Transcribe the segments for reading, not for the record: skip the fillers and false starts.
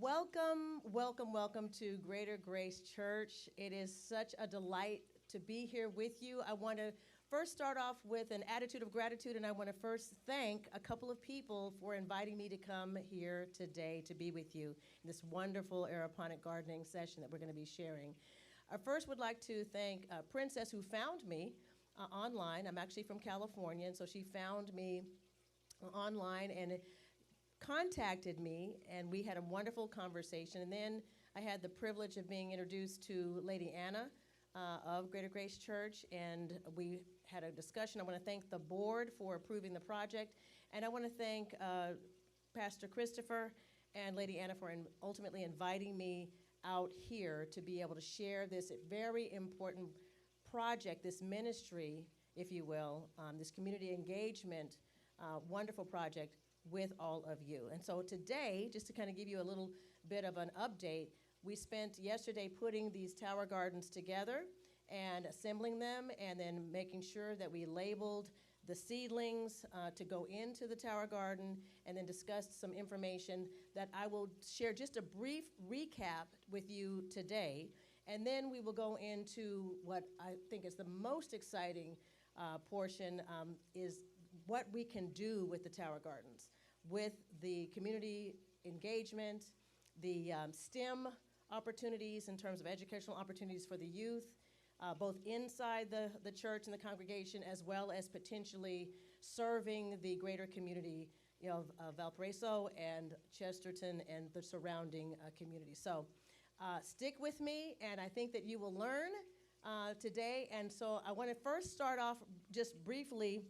Welcome, welcome, welcome to Greater Grace Church. It is such a delight to be here with you. I want to first start off with an attitude of gratitude, and I want to first thank a couple of people for inviting me to come here today to be with you in this wonderful aeroponic gardening session that we're going to be sharing. I first would like to thank Princess, who found me online. I'm actually from California, and so she found me online and contacted me, and we had a wonderful conversation. And then I had the privilege of being introduced to Lady Anna of Greater Grace Church, and we had a discussion. I want to thank the board for approving the project, and I want to thank Pastor Christopher and Lady Anna for ultimately inviting me out here to be able to share this very important project, this ministry, if you will, this community engagement, wonderful project with all of you. And so today, just to kind of give you a little bit of an update, we spent yesterday putting these tower gardens together and assembling them, and then making sure that we labeled the seedlings to go into the tower garden, and then discussed some information that I will share just a brief recap with you today. And then we will go into what I think is the most exciting portion, is what we can do with the tower gardens, with the community engagement, the STEM opportunities in terms of educational opportunities for the youth, both inside the church and the congregation, as well as potentially serving the greater community of Valparaiso and Chesterton and the surrounding community. So stick with me, and I think that you will learn today. And so I want to first start off just briefly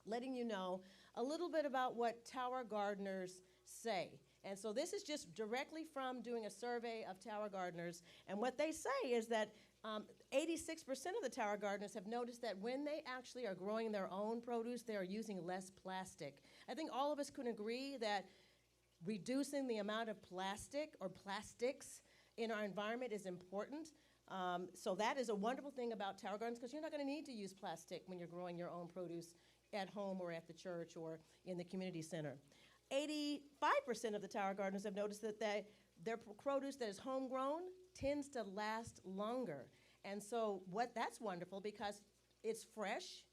letting you know a little bit about what tower gardeners say. And so this is just directly from doing a survey of tower gardeners. And what they say is that 86% of the tower gardeners have noticed that when they actually are growing their own produce, they are using less plastic. I think all of us can agree that reducing the amount of plastic or plastics in our environment is important. So that is a wonderful thing about tower gardens, because you're not going to need to use plastic when you're growing your own produce at home or at the church or in the community center. 85% of the tower gardeners have noticed that their produce that is homegrown tends to last longer. And so that's wonderful, because it's fresh.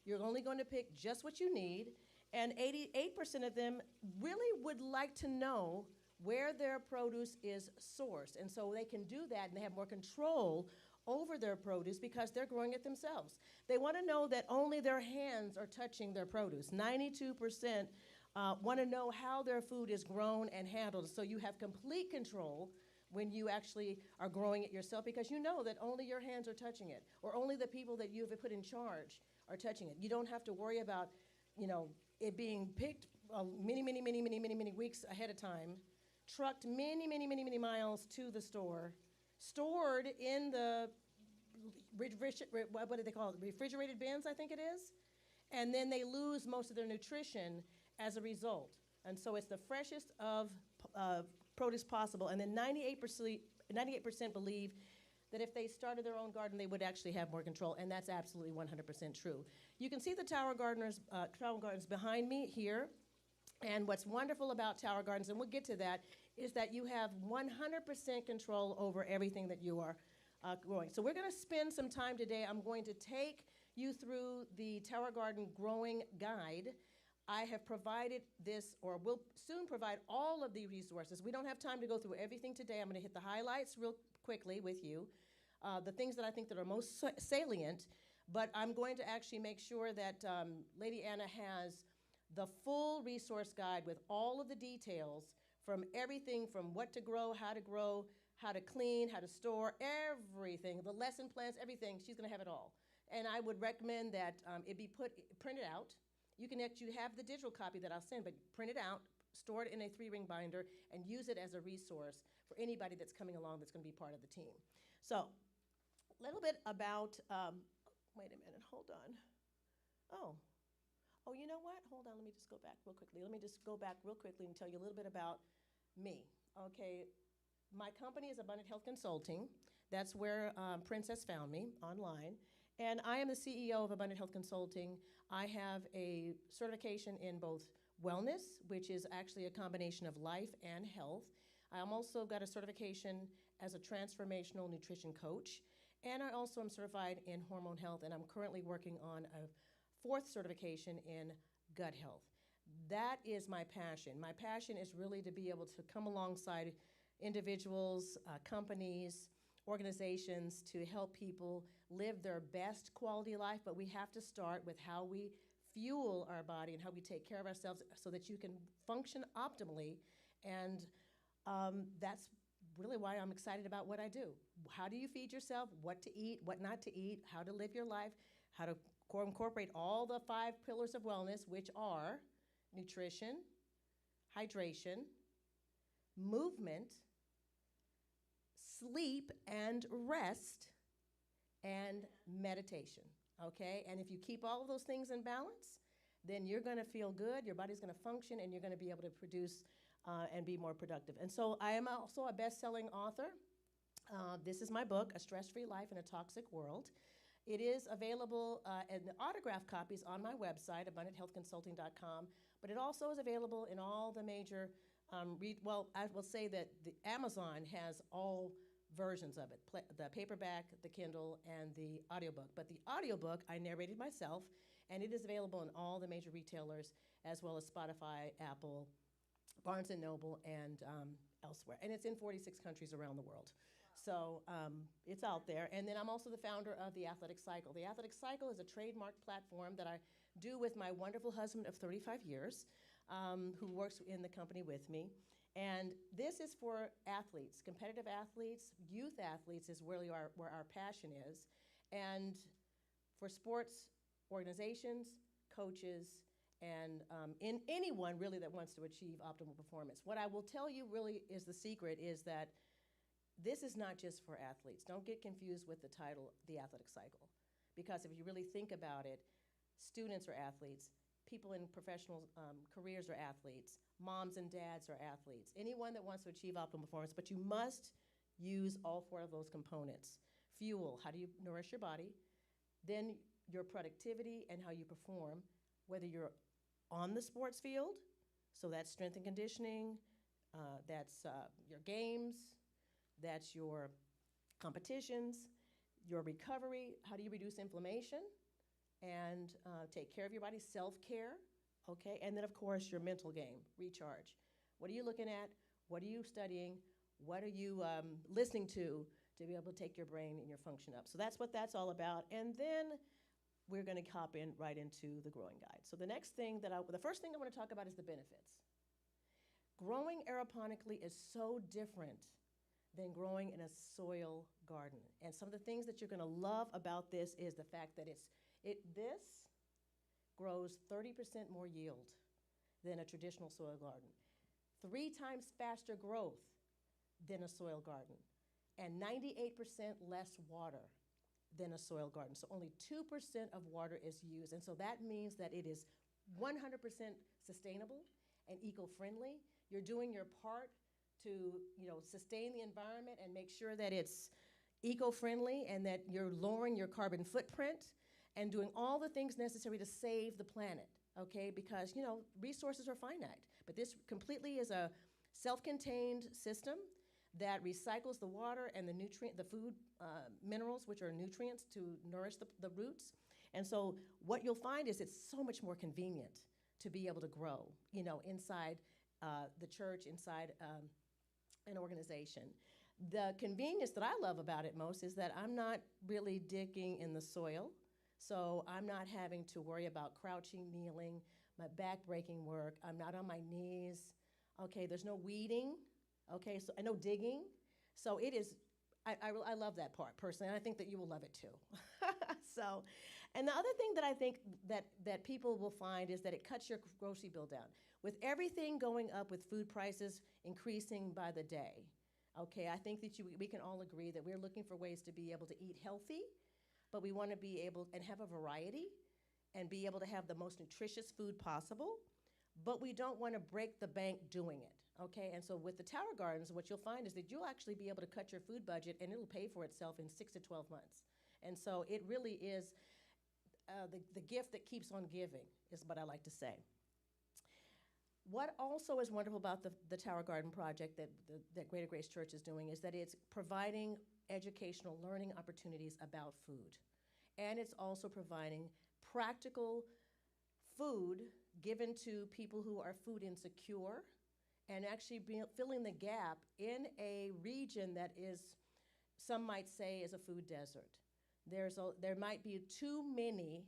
You're only going to pick just what you need. And 88% of them really would like to know where their produce is sourced. And so they can do that, and they have more control over their produce because they're growing it themselves. They want to know that only their hands are touching their produce. 92% want to know how their food is grown and handled. So you have complete control when you actually are growing it yourself, because you know that only your hands are touching it, or only the people that you have put in charge are touching it. You don't have to worry about, it being picked many weeks ahead of time, trucked many miles to the store, stored in the what do they call it? Refrigerated bins, I think it is. And then they lose most of their nutrition as a result. And so it's the freshest of produce possible. And then 98% believe that if they started their own garden, they would actually have more control. And that's absolutely 100% true. You can see the tower gardens behind me here. And what's wonderful about tower gardens, and we'll get to that, is that you have 100% control over everything that you are growing. So we're going to spend some time today. I'm going to take you through the tower garden growing guide. I have provided this, or will soon provide, all of the resources. We don't have time to go through everything today. I'm going to hit the highlights real quickly with you, the things that I think that are most salient. But I'm going to actually make sure that Lady Anna has the full resource guide with all of the details, from everything from what to grow, how to clean, how to store, everything, the lesson plans, everything. She's going to have it all. And I would recommend that it be printed out. You can actually have the digital copy that I'll send, but print it out, store it in a 3-ring binder, and use it as a resource for anybody that's coming along that's going to be part of the team. So a little bit about, wait a minute, hold on. Oh, you know what? Hold on, let me just go back real quickly. And tell you a little bit about me. Okay, my company is Abundant Health Consulting. That's where Princess found me, online. And I am the CEO of Abundant Health Consulting. I have a certification in both wellness, which is actually a combination of life and health. I'm also got a certification as a transformational nutrition coach, and I also am certified in hormone health, and I'm currently working on a fourth certification in gut health. That is my passion. My passion is really to be able to come alongside individuals, companies, organizations to help people live their best quality life, but we have to start with how we fuel our body and how we take care of ourselves so that you can function optimally. And that's really why I'm excited about what I do. How do you feed yourself? What to eat, what not to eat, how to live your life, how to incorporate all the 5 pillars of wellness, which are nutrition, hydration, movement, sleep and rest, and meditation. Okay? And if you keep all of those things in balance, then you're going to feel good, your body's going to function, and you're going to be able to produce and be more productive. And so I am also a best-selling author. This is my book, A Stress-Free Life in a Toxic World. It is available in the autographed copies on my website, abundanthealthconsulting.com, but it also is available in all the major, I will say that the Amazon has all versions of it, the paperback, the Kindle, and the audiobook. But the audiobook, I narrated myself, and it is available in all the major retailers, as well as Spotify, Apple, Barnes & Noble, and elsewhere. And it's in 46 countries around the world. So it's out there. And then I'm also the founder of The Athletic Cycle. The Athletic Cycle is a trademark platform that I do with my wonderful husband of 35 years, who works in the company with me. And this is for athletes, competitive athletes, youth athletes is where our passion is. And for sports organizations, coaches, and in anyone really that wants to achieve optimal performance. What I will tell you really is the secret is that this is not just for athletes. Don't get confused with the title, The Athletic Cycle. Because if you really think about it, students are athletes, people in professional careers are athletes, moms and dads are athletes, anyone that wants to achieve optimal performance, but you must use all 4 of those components. Fuel, how do you nourish your body? Then your productivity and how you perform, whether you're on the sports field, so that's strength and conditioning, that's your games, that's your competitions, your recovery, how do you reduce inflammation, and take care of your body, self-care, okay? And then, of course, your mental game, recharge. What are you looking at? What are you studying? What are you listening to be able to take your brain and your function up? So that's what that's all about. And then we're going to hop in right into the growing guide. So the first thing I want to talk about is the benefits. Growing aeroponically is so different than growing in a soil garden. And some of the things that you're going to love about this is the fact that this grows 30% more yield than a traditional soil garden, 3 times faster growth than a soil garden, and 98% less water than a soil garden. So only 2% of water is used. And so that means that it is 100% sustainable and eco-friendly. You're doing your part to sustain the environment and make sure that it's eco-friendly and that you're lowering your carbon footprint and doing all the things necessary to save the planet, okay? Because, resources are finite. But this completely is a self-contained system that recycles the water and the food minerals, which are nutrients to nourish the roots. And so what you'll find is it's so much more convenient to be able to grow, inside the church, inside an organization. The convenience that I love about it most is that I'm not really digging in the soil, so I'm not having to worry about crouching, kneeling, my back breaking work. I'm not on my knees. Okay, there's no weeding. Okay, so no digging. So it is, I love that part personally, and I think that you will love it too. So, and the other thing that I think that people will find is that it cuts your grocery bill down. With everything going up, with food prices increasing by the day, okay, I think that we can all agree that we're looking for ways to be able to eat healthy, but we want to be able and have a variety and be able to have the most nutritious food possible, but we don't want to break the bank doing it, okay? And so with the Tower Gardens, what you'll find is that you'll actually be able to cut your food budget and it'll pay for itself in 6 to 12 months. And so it really is the gift that keeps on giving is what I like to say. What also is wonderful about the Tower Garden project that Greater Grace Church is doing is that it's providing educational learning opportunities about food. And it's also providing practical food given to people who are food insecure and actually filling the gap in a region that is, some might say, is a food desert. There might be too many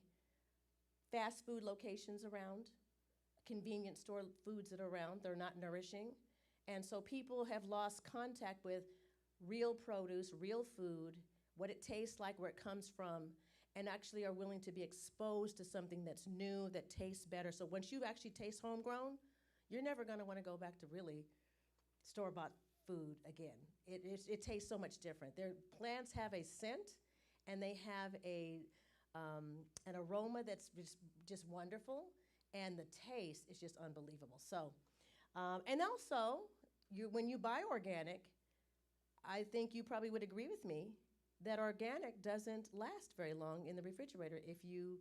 fast food locations around, convenience store foods that are around. They're not nourishing. And so people have lost contact with real produce, real food, what it tastes like, where it comes from, and actually are willing to be exposed to something that's new, that tastes better. So once you actually taste homegrown, you're never going to want to go back to really store-bought food again. It tastes so much different. Their plants have a scent, and they have an aroma that's just wonderful, and the taste is just unbelievable. So, and also, when you buy organic, I think you probably would agree with me that organic doesn't last very long in the refrigerator if you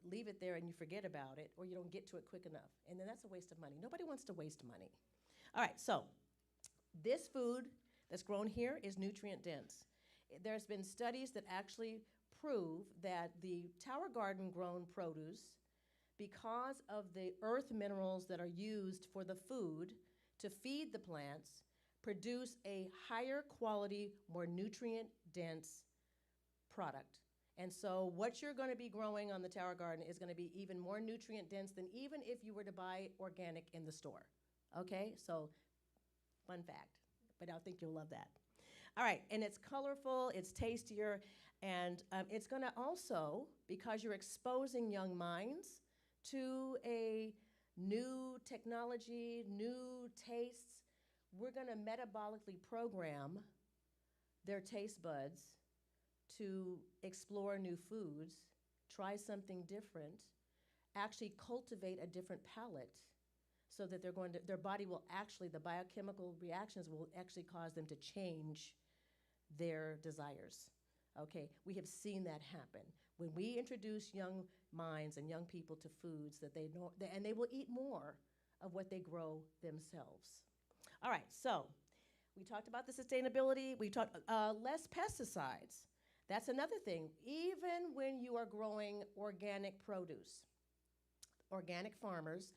leave it there and you forget about it, or you don't get to it quick enough. And then that's a waste of money. Nobody wants to waste money. All right, so this food that's grown here is nutrient dense. There's been studies that actually prove that the Tower Garden grown produce, because of the earth minerals that are used for the food to feed the plants, produce a higher quality, more nutrient dense product. And so what you're going to be growing on the Tower Garden is going to be even more nutrient dense than even if you were to buy organic in the store. Okay, so fun fact, but I think you'll love that. All right, and it's colorful, it's tastier, and it's going to also, because you're exposing young minds to a new technology, new tastes, we're going to metabolically program their taste buds to explore new foods, try something different, actually cultivate a different palate, so that their body will actually, the biochemical reactions will actually cause them to change their desires. Okay, we have seen that happen. When we introduce young minds and young people to foods that they know, and they will eat more of what they grow themselves. All right, so we talked about the sustainability. We talked less pesticides. That's another thing. Even when you are growing organic produce, organic farmers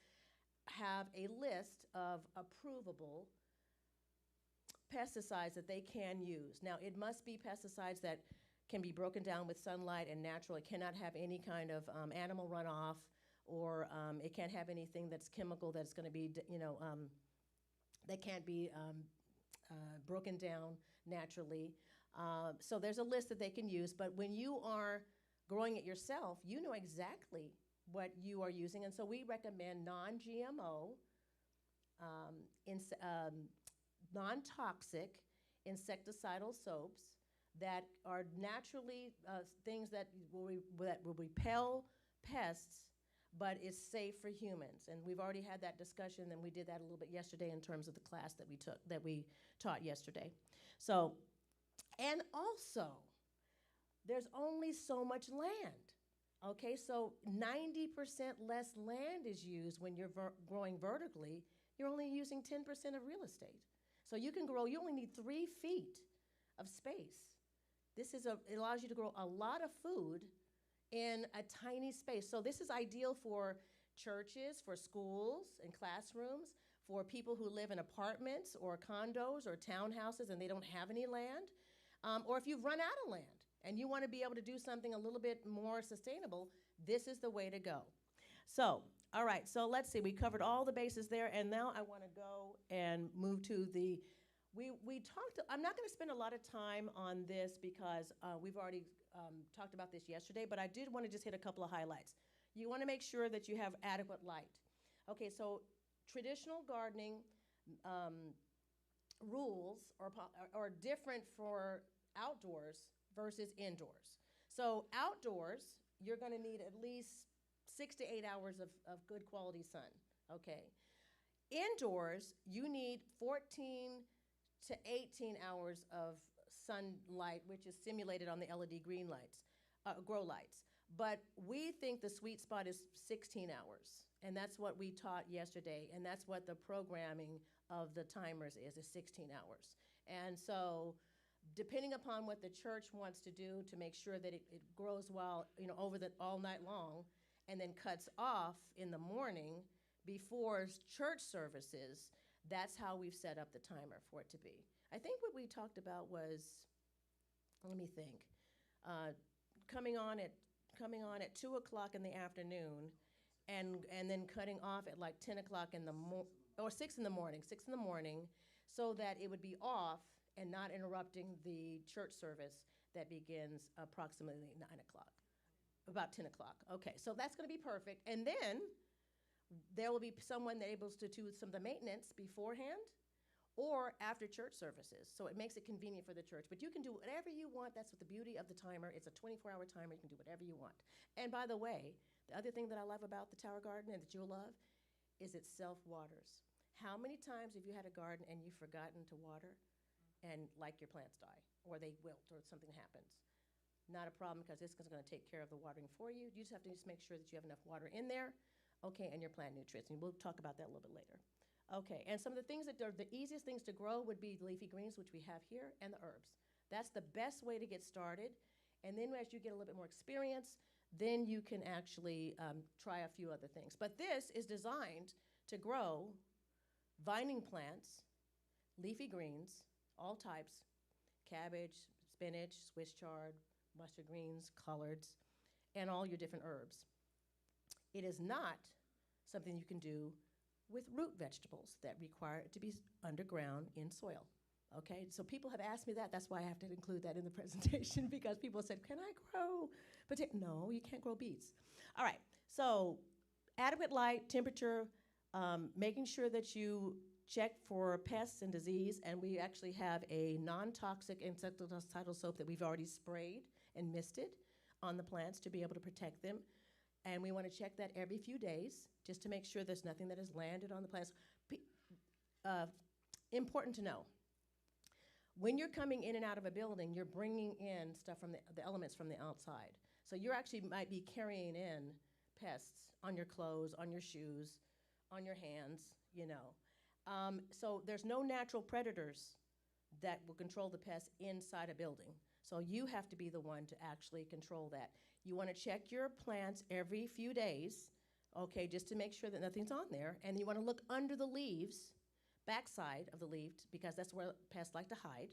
have a list of approvable pesticides that they can use. Now, it must be pesticides that can be broken down with sunlight and natural. It cannot have any kind of animal runoff, or it can't have anything that's chemical that's going to be, that can't be broken down naturally. So there's a list that they can use, but when you are growing it yourself, you know exactly what you are using, and so we recommend non-GMO, non-toxic insecticidal soaps that are naturally things that will repel pests, but is safe for humans. And we've already had that discussion, and we did that a little bit yesterday in terms of the class that we taught yesterday. So, and also, there's only so much land. Okay, so 90% less land is used when you're growing vertically. You're only using 10% of real estate. So you can grow, you only need 3 feet of space. It allows you to grow a lot of food in a tiny space. So this is ideal for churches, for schools and classrooms, for people who live in apartments or condos or townhouses and they don't have any land, or if you've run out of land and you want to be able to do something a little bit more sustainable, this is the way to go. So, all right, so let's see, we covered all the bases there, and now I want to go and move to I'm not going to spend a lot of time on this because we've already talked about this yesterday, but I did want to just hit a couple of highlights. You want to make sure that you have adequate light. Okay, so traditional gardening rules are different for outdoors versus indoors. So outdoors, you're going to need at least 6 to 8 hours of good quality sun, okay? Indoors, you need 14 to 18 hours of sunlight, which is simulated on the LED green lights, grow lights. But we think the sweet spot is 16 hours. And that's what we taught yesterday. And that's what the programming of the timers is 16 hours. And so depending upon what the church wants to do to make sure that it grows well, over the all night long, and then cuts off in the morning before church services, that's how we've set up the timer for it to be. I think what we talked about was, let me think, coming on at 2 o'clock in the afternoon, and then cutting off at like 10 o'clock or 6 in the morning, so that it would be off and not interrupting the church service that begins approximately 9 o'clock, about 10 o'clock. Okay, so that's going to be perfect. And then there will be someone that able to do some of the maintenance beforehand or after church services. So it makes it convenient for the church. But you can do whatever you want. That's what the beauty of the timer. It's a 24-hour timer. You can do whatever you want. And by the way, the other thing that I love about the Tower Garden and that you'll love is it self-waters. How many times have you had a garden and you've forgotten to water and like your plants die or they wilt or something happens? Not a problem, because this is going to take care of the watering for you. You just have to make sure that you have enough water in there, okay, and your plant nutrients. And we'll talk about that a little bit later. Okay, and some of the things that are the easiest things to grow would be the leafy greens, which we have here, and the herbs. That's the best way to get started. And then as you get a little bit more experience, then you can actually try a few other things. But this is designed to grow vining plants, leafy greens, all types, cabbage, spinach, Swiss chard, mustard greens, collards, and all your different herbs. It is not something you can do with root vegetables that require it to be underground in soil. Okay, so people have asked me that. That's why I have to include that in the presentation, because people said, can I grow potatoes? No, you can't grow beets. All right, so adequate light, temperature, making sure that you check for pests and disease, and we actually have a non-toxic insecticidal soap that we've already sprayed and misted on the plants to be able to protect them. And we want to check that every few days just to make sure there's nothing that has landed on the plants. Important to know, when you're coming in and out of a building, you're bringing in stuff from the elements from the outside. So you actually might be carrying in pests on your clothes, on your shoes, on your hands, So there's no natural predators that will control the pests inside a building. So you have to be the one to actually control that. You want to check your plants every few days, okay, just to make sure that nothing's on there. And you want to look under the leaves, backside of the leaf, because that's where pests like to hide.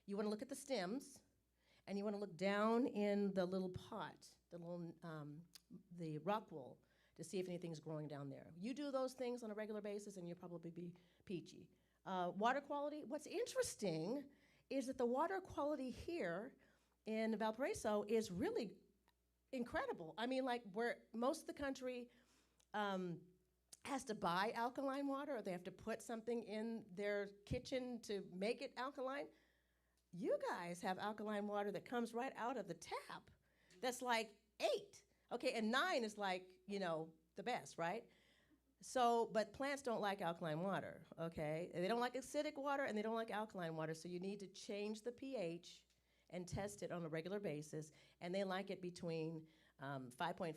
You want to look at the stems, and you want to look down in the little pot, the rock wool, to see if anything's growing down there. You do those things on a regular basis, and you'll probably be peachy. Water quality, what's interesting is that the water quality here in Valparaiso is really incredible. I mean, like, where most of the country has to buy alkaline water, or they have to put something in their kitchen to make it alkaline. You guys have alkaline water that comes right out of the tap. That's like 8. Okay, and 9 is like, the best, right? So, but plants don't like alkaline water, okay? They don't like acidic water, and they don't like alkaline water, so you need to change the pH and test it on a regular basis, and they like it between 5.5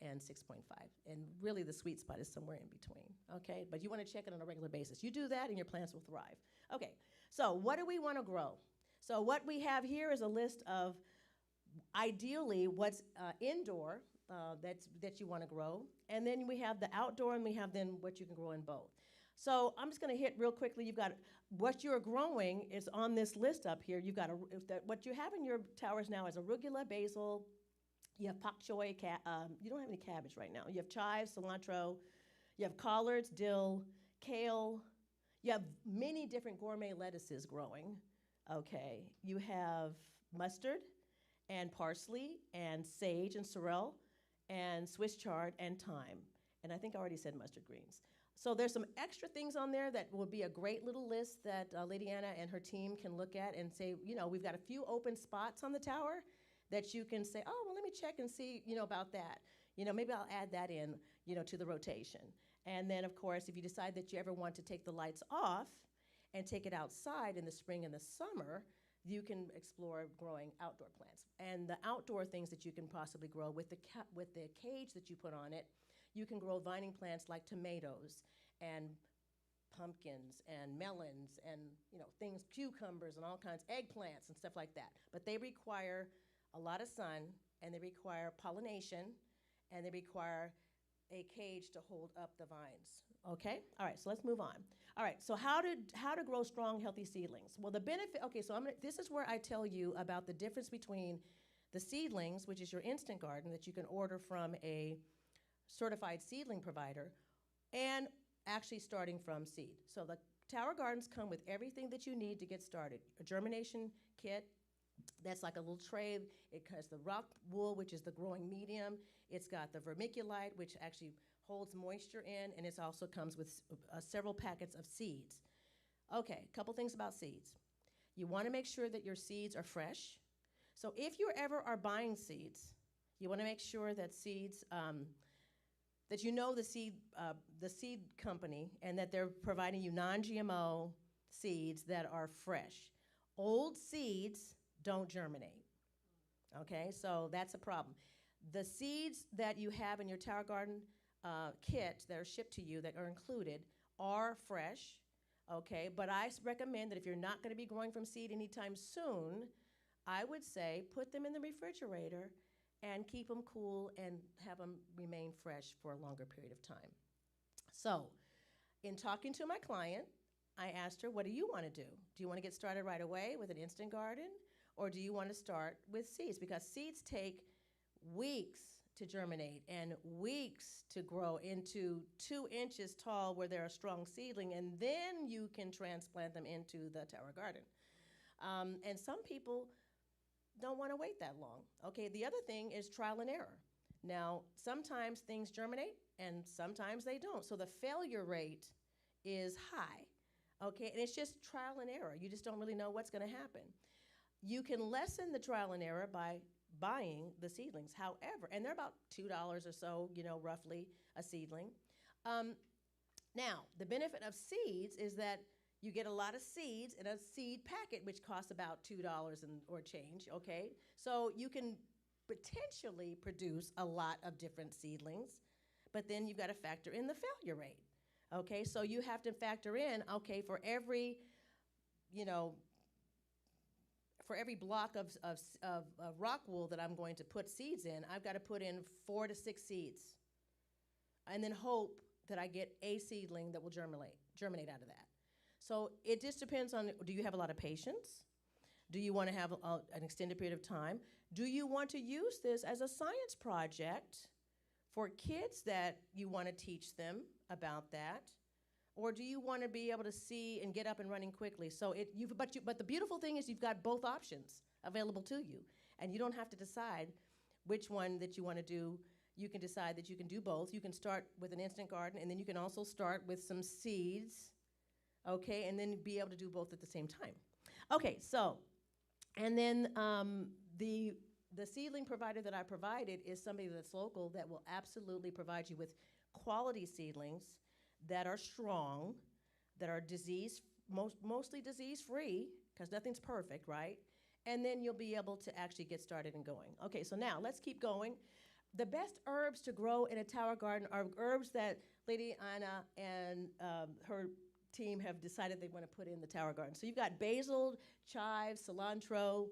and 6.5, and really the sweet spot is somewhere in between, okay? But you want to check it on a regular basis. You do that, and your plants will thrive. Okay, so what do we want to grow? So what we have here is a list of, ideally, what's indoor that you want to grow, and then we have the outdoor, and we have then what you can grow in both. So I'm just going to hit real quickly. You've got what you're growing is on this list up here. You've got what you have in your towers now is arugula, basil. You have pak choy. You don't have any cabbage right now. You have chives, cilantro. You have collards, dill, kale. You have many different gourmet lettuces growing. Okay. You have mustard and parsley and sage and sorrel and Swiss chard and thyme. And I think I already said mustard greens. So there's some extra things on there that will be a great little list that Lady Anna and her team can look at and say, we've got a few open spots on the tower that you can say, oh, well, let me check and see, about that. Maybe I'll add that in, to the rotation. And then, of course, if you decide that you ever want to take the lights off and take it outside in the spring and the summer, you can explore growing outdoor plants. And the outdoor things that you can possibly grow with with the cage that you put on it, you can grow vining plants like tomatoes and pumpkins and melons and things, cucumbers and all kinds, eggplants and stuff like that. But they require a lot of sun, and they require pollination, and they require a cage to hold up the vines. Okay? All right, so let's move on. All right, so how to grow strong, healthy seedlings? Well, the benefit, okay, so this is where I tell you about the difference between the seedlings, which is your instant garden that you can order from a certified seedling provider, and actually starting from seed. So the Tower Gardens come with everything that you need to get started. A germination kit, that's like a little tray. It has the rock wool, which is the growing medium. It's got the vermiculite, which actually holds moisture in, and it also comes with several packets of seeds. Okay, a couple things about seeds. You want to make sure that your seeds are fresh. So if you ever are buying seeds, you want to make sure that seeds, that you know the seed company, and that they're providing you non-GMO seeds that are fresh. Old seeds don't germinate. Okay, so that's a problem. The seeds that you have in your Tower Garden kit that are shipped to you that are included are fresh, okay? But I recommend that if you're not going to be growing from seed anytime soon, I would say put them in the refrigerator and keep them cool and have them remain fresh for a longer period of time. So, in talking to my client, I asked her, what do you want to do? Do you want to get started right away with an instant garden? Or do you want to start with seeds? Because seeds take weeks to germinate and weeks to grow into 2 inches tall where they're a strong seedling, and then you can transplant them into the Tower Garden. And some people don't want to wait that long. Okay, the other thing is trial and error. Now, sometimes things germinate and sometimes they don't. So the failure rate is high. Okay, and it's just trial and error. You just don't really know what's going to happen. You can lessen the trial and error by buying the seedlings. However, and they're about $2 or so, roughly a seedling. Now, the benefit of seeds is that you get a lot of seeds in a seed packet, which costs about $2 or change, okay? So you can potentially produce a lot of different seedlings, but then you've got to factor in the failure rate, okay? So you have to factor in, okay, for every block of rock wool that I'm going to put seeds in, I've got to put in 4 to 6 seeds and then hope that I get a seedling that will germinate out of that. So it just depends on, do you have a lot of patience? Do you want to have an extended period of time? Do you want to use this as a science project for kids that you want to teach them about that? Or do you want to be able to see and get up and running quickly? So but the beautiful thing is you've got both options available to you, and you don't have to decide which one that you want to do. You can decide that you can do both. You can start with an instant garden, and then you can also start with some seeds, okay, and then be able to do both at the same time. Okay, so, and then the seedling provider that I provided is somebody that's local that will absolutely provide you with quality seedlings that are strong, that are mostly disease-free, because nothing's perfect, right? And then you'll be able to actually get started and going. Okay, so now let's keep going. The best herbs to grow in a Tower Garden are herbs that Lady Anna and her team have decided they want to put in the Tower Garden. So you've got basil, chives, cilantro,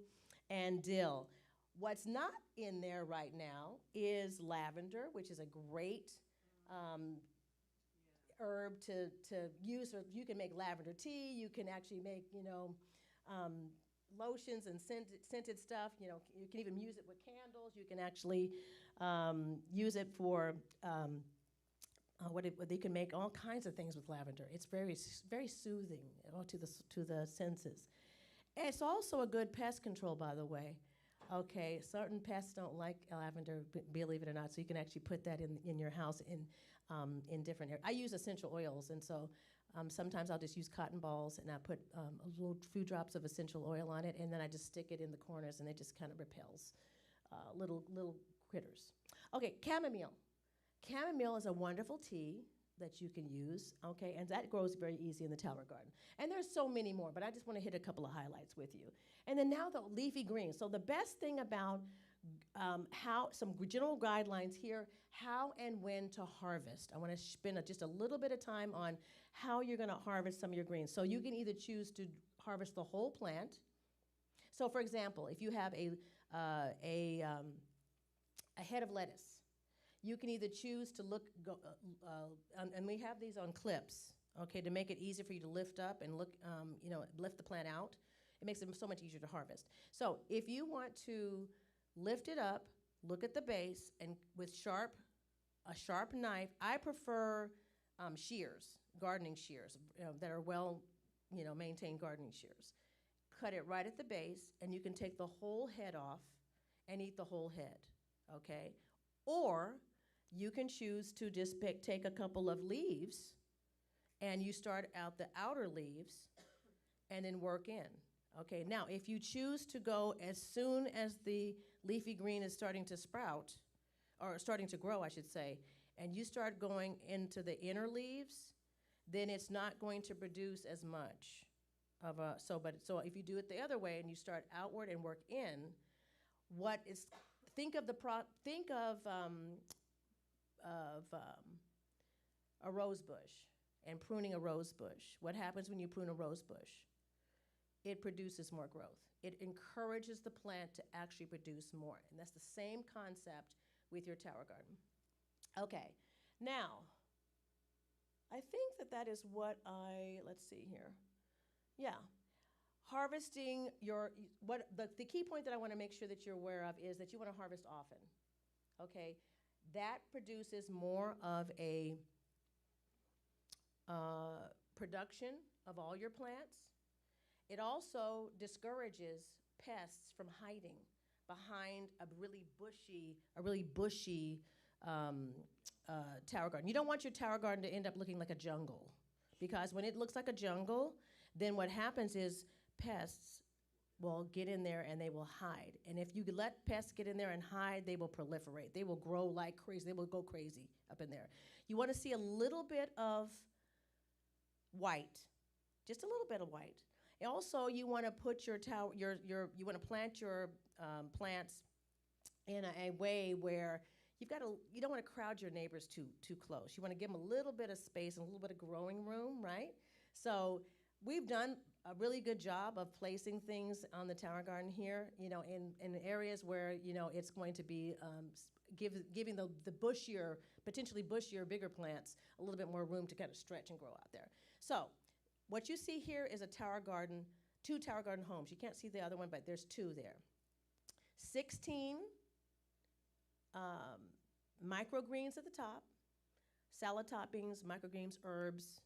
and dill. What's not in there right now is lavender, which is a great herb to use. Or you can make lavender tea. You can actually make, lotions and scented stuff. You can even use it with candles. You can actually use it for they can make all kinds of things with lavender. It's very, very soothing to the senses. And it's also a good pest control, by the way. Okay, certain pests don't like lavender, believe it or not. So you can actually put that in your house in different areas. I use essential oils, and so sometimes I'll just use cotton balls, and I put a few drops of essential oil on it, and then I just stick it in the corners, and it just kind of repels little critters. Okay, chamomile. Chamomile is a wonderful tea. that you can use, okay? And that grows very easy in the tower garden. And there's so many more, but I just want to hit a couple of highlights with you. And then now the leafy greens. So the best thing about how some general guidelines here, how and when to harvest. I want to spend just a little bit of time on how you're going to harvest some of your greens. So you can either choose to harvest the whole plant. So for example, if you have a head of lettuce, you can either choose to and we have these on clips, okay, to make it easier for you to lift up and lift the plant out. It makes it so much easier to harvest. So if you want to lift it up, look at the base, and with a sharp knife, I prefer shears, gardening shears, that are well, maintained gardening shears. Cut it right at the base, and you can take the whole head off and eat the whole head, okay? Or you can choose to just take a couple of leaves, and you start out the outer leaves and then work in. Okay, now if you choose to go as soon as the leafy green is starting to sprout, or starting to grow, I should say, and you start going into the inner leaves, then it's not going to produce as much of a, so if you do it the other way and you start outward and work in, think of a rose bush and pruning a rose bush. What happens when you prune a rose bush? It produces more growth. It encourages the plant to actually produce more. And that's the same concept with your tower garden. Okay, now, I think that is what let's see here. Yeah, harvesting the key point that I want to make sure that you're aware of is that you want to harvest often, okay? That produces more of a production of all your plants. It also discourages pests from hiding behind a really bushy tower garden. You don't want your tower garden to end up looking like a jungle, because when it looks like a jungle, then what happens is pests will get in there and they will hide. And if you let pests get in there and hide, they will proliferate. They will grow like crazy. They will go crazy up in there. You want to see a little bit of white, just a little bit of white. Also, you want to put you want to plant your plants in a way where you don't want to crowd your neighbors too close. You want to give them a little bit of space and a little bit of growing room, right? So we've done a really good job of placing things on the tower garden here, in areas where, it's going to be giving the potentially bushier, bigger plants a little bit more room to kind of stretch and grow out there. So what you see here is two tower garden homes. You can't see the other one, but there's two there. 16 microgreens at the top, salad toppings, microgreens, herbs,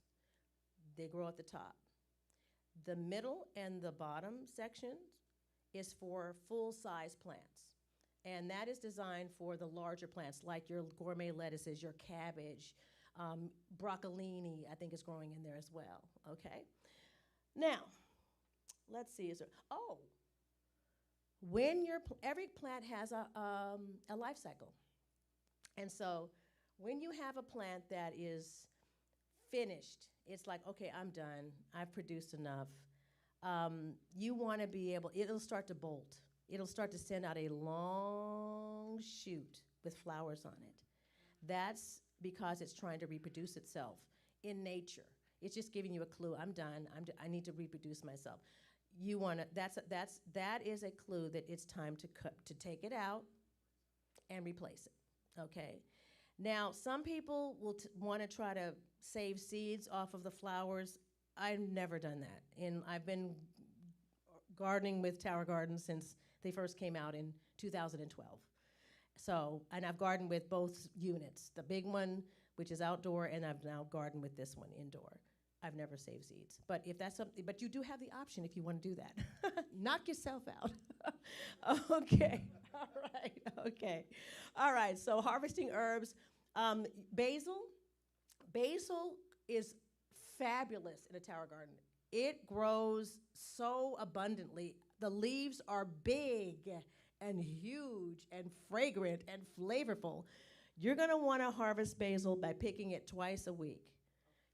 they grow at the top. The middle and the bottom section is for full-size plants. And that is designed for the larger plants, like your gourmet lettuces, your cabbage, broccolini, I think is growing in there as well, okay? Now, let's see, every plant has a life cycle. And so when you have a plant that is finished, it's like, okay, I'm done, I've produced enough. You want to be it'll start to bolt. It'll start to send out a long shoot with flowers on it. That's because it's trying to reproduce itself in nature. It's just giving you a clue. I'm done. I need to reproduce myself. That is a clue that it's time to take it out and replace it. Okay. Now, some people will want to try to save seeds off of the flowers. I've never done that, and I've been gardening with tower gardens since they first came out in 2012. So, and I've gardened with both units, the big one, which is outdoor, and I've now gardened with this one indoor. I've never saved seeds. But if that's something, but you do have the option if you want to do that. Knock yourself out. Okay, all right, okay. All right, so harvesting herbs. Basil is fabulous in a tower garden. It grows so abundantly. The leaves are big and huge and fragrant and flavorful. You're going to want to harvest basil by picking it twice a week.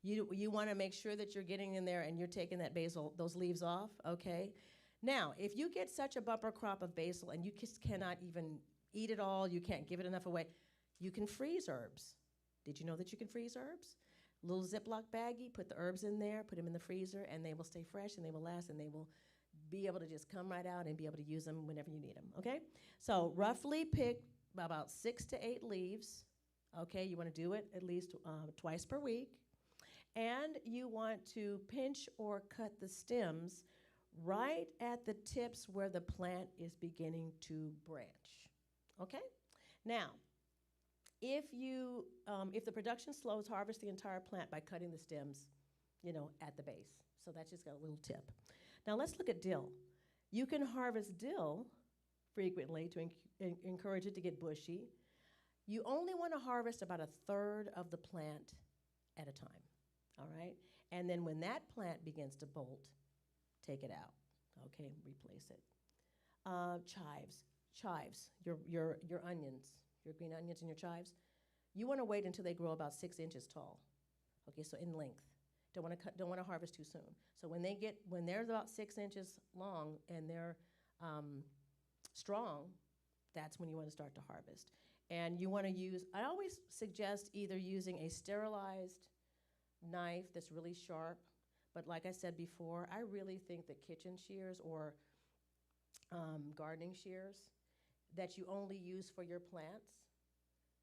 You want to make sure that you're getting in there and you're taking that basil, those leaves off, okay? Now, if you get such a bumper crop of basil and you just cannot even eat it all, you can't give it enough away, you can freeze herbs. Did you know that you can freeze herbs? Little Ziploc baggie, put the herbs in there, put them in the freezer, and they will stay fresh and they will last and they will be able to just come right out and be able to use them whenever you need them, okay? So roughly pick about 6 to 8 leaves, okay? You want to do it at least twice per week. And you want to pinch or cut the stems right at the tips where the plant is beginning to branch, okay? Now, if the production slows, harvest the entire plant by cutting the stems, at the base. So that's just got a little tip. Now let's look at dill. You can harvest dill frequently to encourage it to get bushy. You only want to harvest about 1/3 of the plant at a time, all right? And then when that plant begins to bolt, take it out, okay, replace it. Chives, your onions, your green onions and your chives, you want to wait until they grow about 6 inches tall, okay, so in length. Don't want to harvest too soon. So when they're about 6 inches long and they're strong, that's when you want to start to harvest. And you want to I always suggest either using a sterilized knife that's really sharp, but like I said before, I really think that kitchen shears or gardening shears that you only use for your plants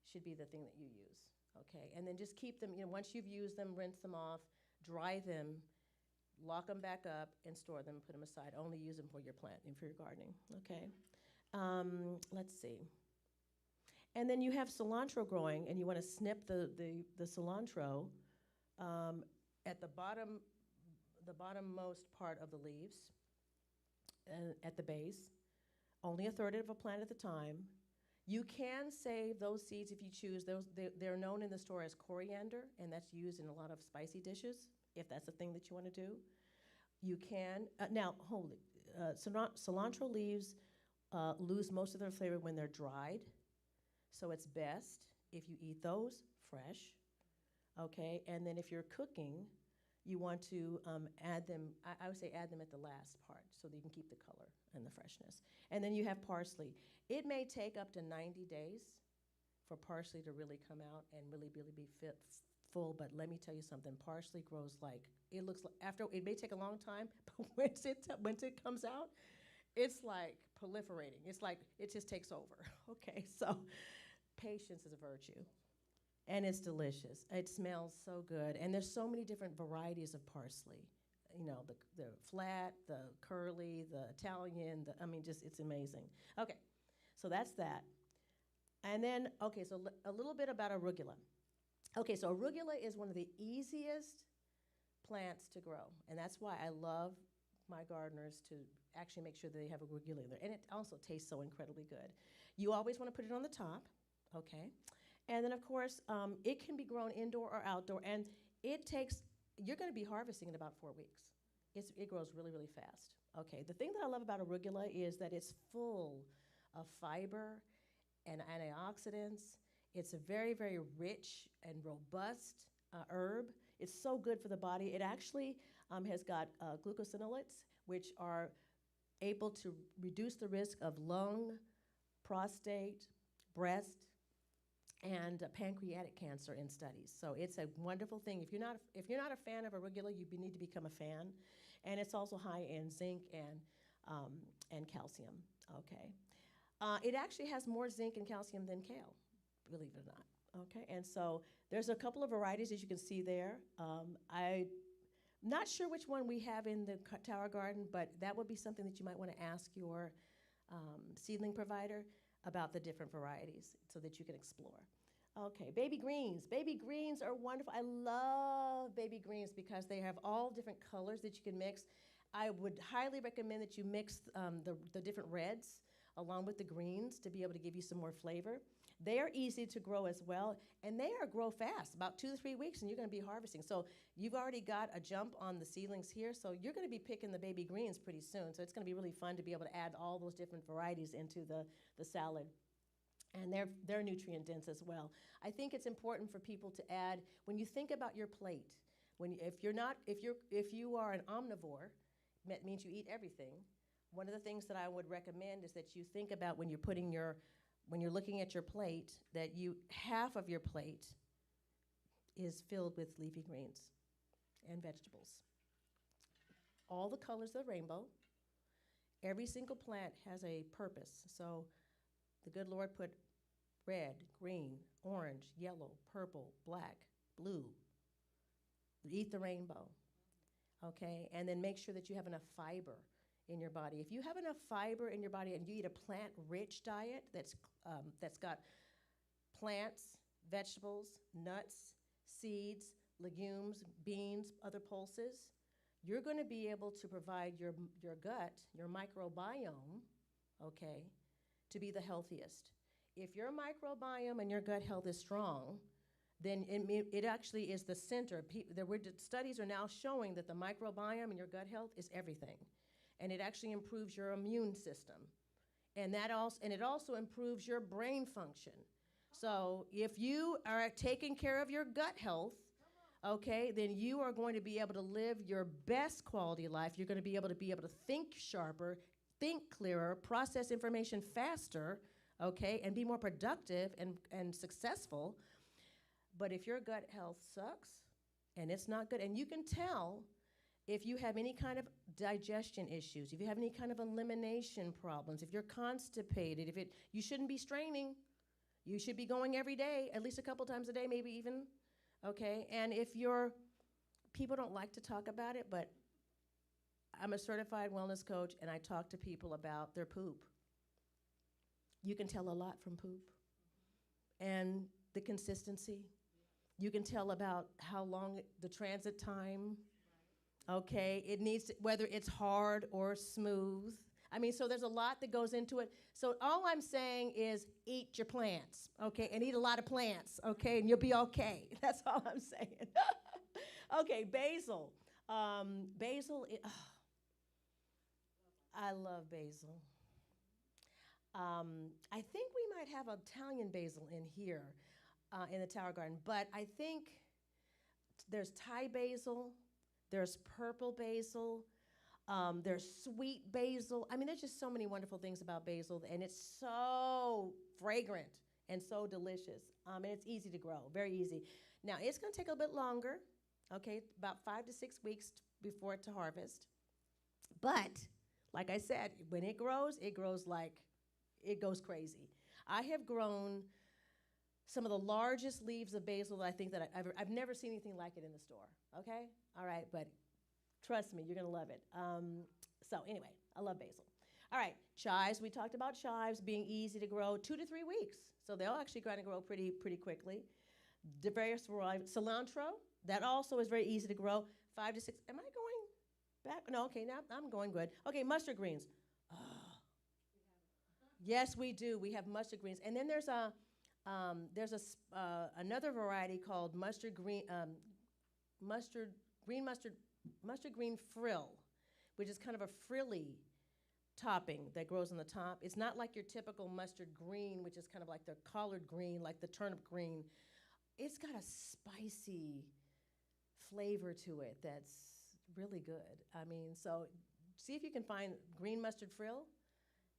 should be the thing that you use, okay? And then just keep them, once you've used them, rinse them off, dry them, lock them back up, and store them, put them aside. Only use them for your plant and for your gardening, okay? Let's see. And then you have cilantro growing, and you want to snip the cilantro at the bottommost part of the leaves, at the base, only 1/3 of a plant at a time. You can save those seeds if you choose. They're known in the store as coriander, and that's used in a lot of spicy dishes, if that's the thing that you want to do. You can, cilantro leaves lose most of their flavor when they're dried, so it's best if you eat those fresh, okay? And then if you're cooking, you want to add them, I would say add them at the last part so that you can keep the color and the freshness. And then you have parsley. It may take up to 90 days for parsley to really come out and really be full, but let me tell you something, parsley grows it may take a long time, but once it comes out, it's like proliferating. It's like it just takes over, okay? So patience is a virtue. And it's delicious. It smells so good. And there's so many different varieties of parsley. The flat, the curly, the Italian, it's amazing. Okay, so that's that. And then, so a little bit about arugula. Okay, so arugula is one of the easiest plants to grow. And that's why I love my gardeners to actually make sure that they have arugula in there. And it also tastes so incredibly good. You always want to put it on the top, okay? And then, of course, it can be grown indoor or outdoor, and you're going to be harvesting in about 4 weeks. It grows really, really fast. Okay, the thing that I love about arugula is that it's full of fiber and antioxidants. It's a very, very rich and robust herb. It's so good for the body. It actually has got glucosinolates, which are able to reduce the risk of lung, prostate, breast, and pancreatic cancer in studies. So it's a wonderful thing. If you're not a fan of arugula, you need to become a fan. And it's also high in zinc and calcium. Okay, it actually has more zinc and calcium than kale, believe it or not. Okay, and so there's a couple of varieties as you can see there. I'm not sure which one we have in the Tower Garden, but that would be something that you might want to ask your seedling provider about the different varieties so that you can explore. Okay, baby greens. Baby greens are wonderful. I love baby greens because they have all different colors that you can mix. I would highly recommend that you mix the different reds along with the greens to be able to give you some more flavor. They are easy to grow as well, and they grow fast, about 2 to 3 weeks, and you're going to be harvesting. So you've already got a jump on the seedlings here, so you're going to be picking the baby greens pretty soon. So it's going to be really fun to be able to add all those different varieties into the salad. and they're nutrient dense as well. I think it's important for people to add, when you think about your plate, if you are an omnivore, that means you eat everything. One of the things that I would recommend is that you think about when you're looking at your plate, that half of your plate is filled with leafy greens and vegetables. All the colors of the rainbow. Every single plant has a purpose. So the good Lord put red, green, orange, yellow, purple, black, blue. Eat the rainbow, okay? And then make sure that you have enough fiber in your body. If you have enough fiber in your body and you eat a plant-rich diet that's got plants, vegetables, nuts, seeds, legumes, beans, other pulses, you're going to be able to provide your gut, your microbiome, okay, to be the healthiest. If your microbiome and your gut health is strong, then it actually is the center. Studies are now showing that the microbiome and your gut health is everything. And it actually improves your immune system. And it also improves your brain function. So if you are taking care of your gut health, okay, then you are going to be able to live your best quality life. You're going to be able to think sharper, think clearer, process information faster, okay, and be more productive and successful. But if your gut health sucks and it's not good, and you can tell if you have any kind of digestion issues, if you have any kind of elimination problems, if you're constipated, you shouldn't be straining. You should be going every day, at least a couple times a day, maybe even, okay? And people don't like to talk about it, but I'm a certified wellness coach, and I talk to people about their poop. You can tell a lot from poop. And the consistency. You can tell about how long the transit time, okay? It needs whether it's hard or smooth. I mean, so there's a lot that goes into it. So all I'm saying is eat your plants, okay? And eat a lot of plants, okay? And you'll be okay. That's all I'm saying. Okay, basil. Basil, I love basil. I think we might have Italian basil in here. In the Tower Garden, but I think there's Thai basil, there's purple basil, there's sweet basil. I mean, there's just so many wonderful things about basil, and it's so fragrant and so delicious, and it's easy to grow, very easy. Now, it's going to take a bit longer, okay, about 5 to 6 weeks before to harvest, but like I said, when it grows crazy. I have grown some of the largest leaves of basil that I think that I've never seen anything like it in the store, okay? All right, but trust me, you're going to love it. So anyway, I love basil. All right, chives, we talked about chives being easy to grow, 2 to 3 weeks. So they'll actually kind of grow pretty quickly. The various varieties. Cilantro, that also is very easy to grow, 5 to 6. Am I going back? No, okay, now I'm going good. Okay, mustard greens. Oh. Yes, we do. We have mustard greens. And then there's another variety called mustard green frill, which is kind of a frilly topping that grows on the top. It's not like your typical mustard green, which is kind of like the collard green, like the turnip green. It's got a spicy flavor to it that's really good. I mean, so see if you can find green mustard frill,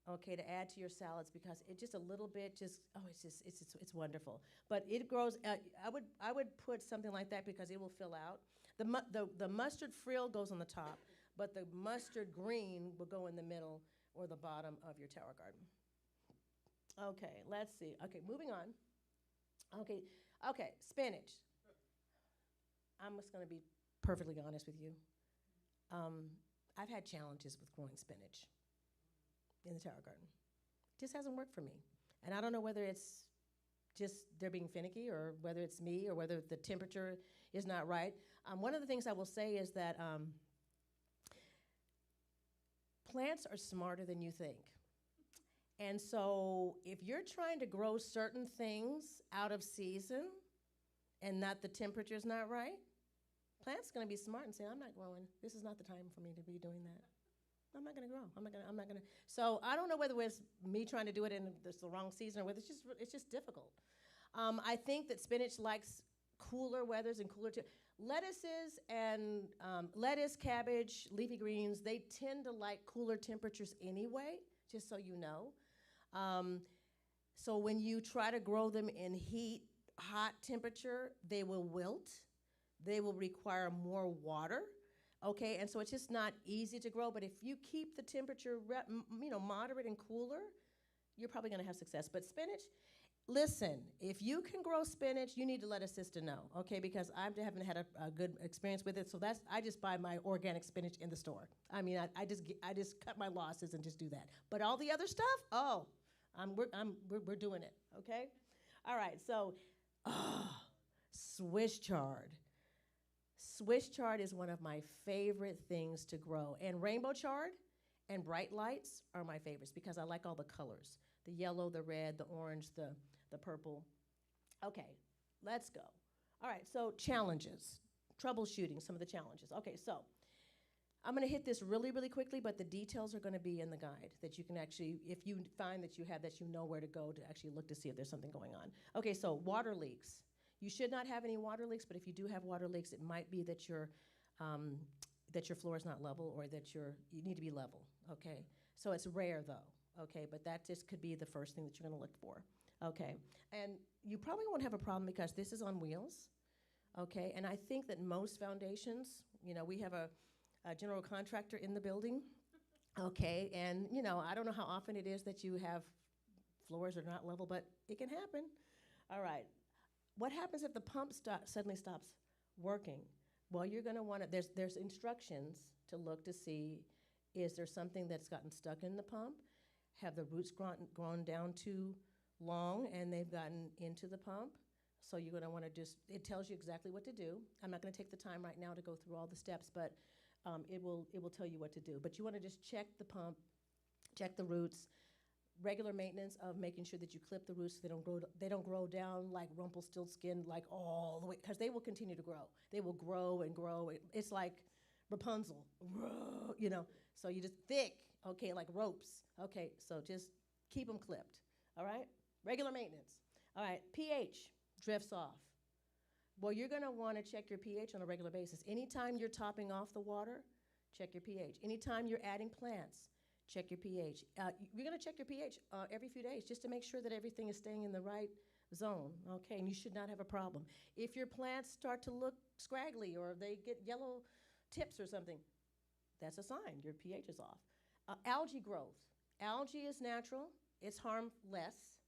okay, to add to your salads, because it just a little bit it's wonderful. But it grows. I would put something like that because it will fill out. The mustard frill goes on the top, but the mustard green will go in the middle or the bottom of your tower garden. Okay, let's see. Okay, moving on. Okay, spinach. I'm just going to be perfectly honest with you. I've had challenges with growing spinach in the tower garden. It just hasn't worked for me. And I don't know whether it's just they're being finicky or whether it's me or whether the temperature is not right. One of the things I will say is that plants are smarter than you think. And so if you're trying to grow certain things out of season and the temperature's not right, plant's going to be smart and say, I'm not growing. This is not the time for me to be doing that. I'm not going to grow. I'm not going to. So I don't know whether it's me trying to do it in the wrong season or whether it's just difficult. I think that spinach likes cooler weathers and cooler. Lettuces and lettuce, cabbage, leafy greens, they tend to like cooler temperatures anyway, just so you know. Um, so when you try to grow them in hot temperature, they will wilt. They will require more water. Okay, and so it's just not easy to grow. But if you keep the temperature, moderate and cooler, you're probably going to have success. But spinach, listen, if you can grow spinach, you need to let a sister know, okay? Because I haven't had a good experience with it. So I just buy my organic spinach in the store. I mean, I just cut my losses and just do that. But all the other stuff, we're doing it, okay? All right, so Swiss chard. Swiss chard is one of my favorite things to grow. And rainbow chard and bright lights are my favorites because I like all the colors. The yellow, the red, the orange, the purple. Okay, let's go. All right, so challenges, troubleshooting, some of the challenges. Okay, so I'm going to hit this really, really quickly, but the details are going to be in the guide that you can actually, if you find that you know where to go to actually look to see if there's something going on. Okay, so water leaks. You should not have any water leaks, but if you do have water leaks, it might be that your floor is not level or that you need to be level, okay? So it's rare though, okay? But that just could be the first thing that you're gonna look for, okay? And you probably won't have a problem because this is on wheels, okay? And I think that most foundations, we have a general contractor in the building, okay? And, I don't know how often it is that you have floors that are not level, but it can happen. All right. What happens if the pump suddenly stops working? Well, you're going to want to, there's instructions to look to see, is there something that's gotten stuck in the pump? Have the roots grown down too long and they've gotten into the pump? So you're going to want to it tells you exactly what to do. I'm not going to take the time right now to go through all the steps, but it will tell you what to do. But you want to just check the pump, check the roots, regular maintenance of making sure that you clip the roots so they don't grow down like Rumpelstiltskin, like all the way, because they will continue to grow. They will grow and grow. It's like Rapunzel, so you just thick, okay, like ropes. Okay, so just keep them clipped, all right? Regular maintenance. All right, pH drifts off. Well, you're gonna wanna check your pH on a regular basis. Anytime you're topping off the water, check your pH. Anytime you're adding plants, check your pH. You're going to check your pH every few days just to make sure that everything is staying in the right zone, okay? And you should not have a problem. If your plants start to look scraggly or they get yellow tips or something, that's a sign your pH is off. Algae growth. Algae is natural, it's harmless,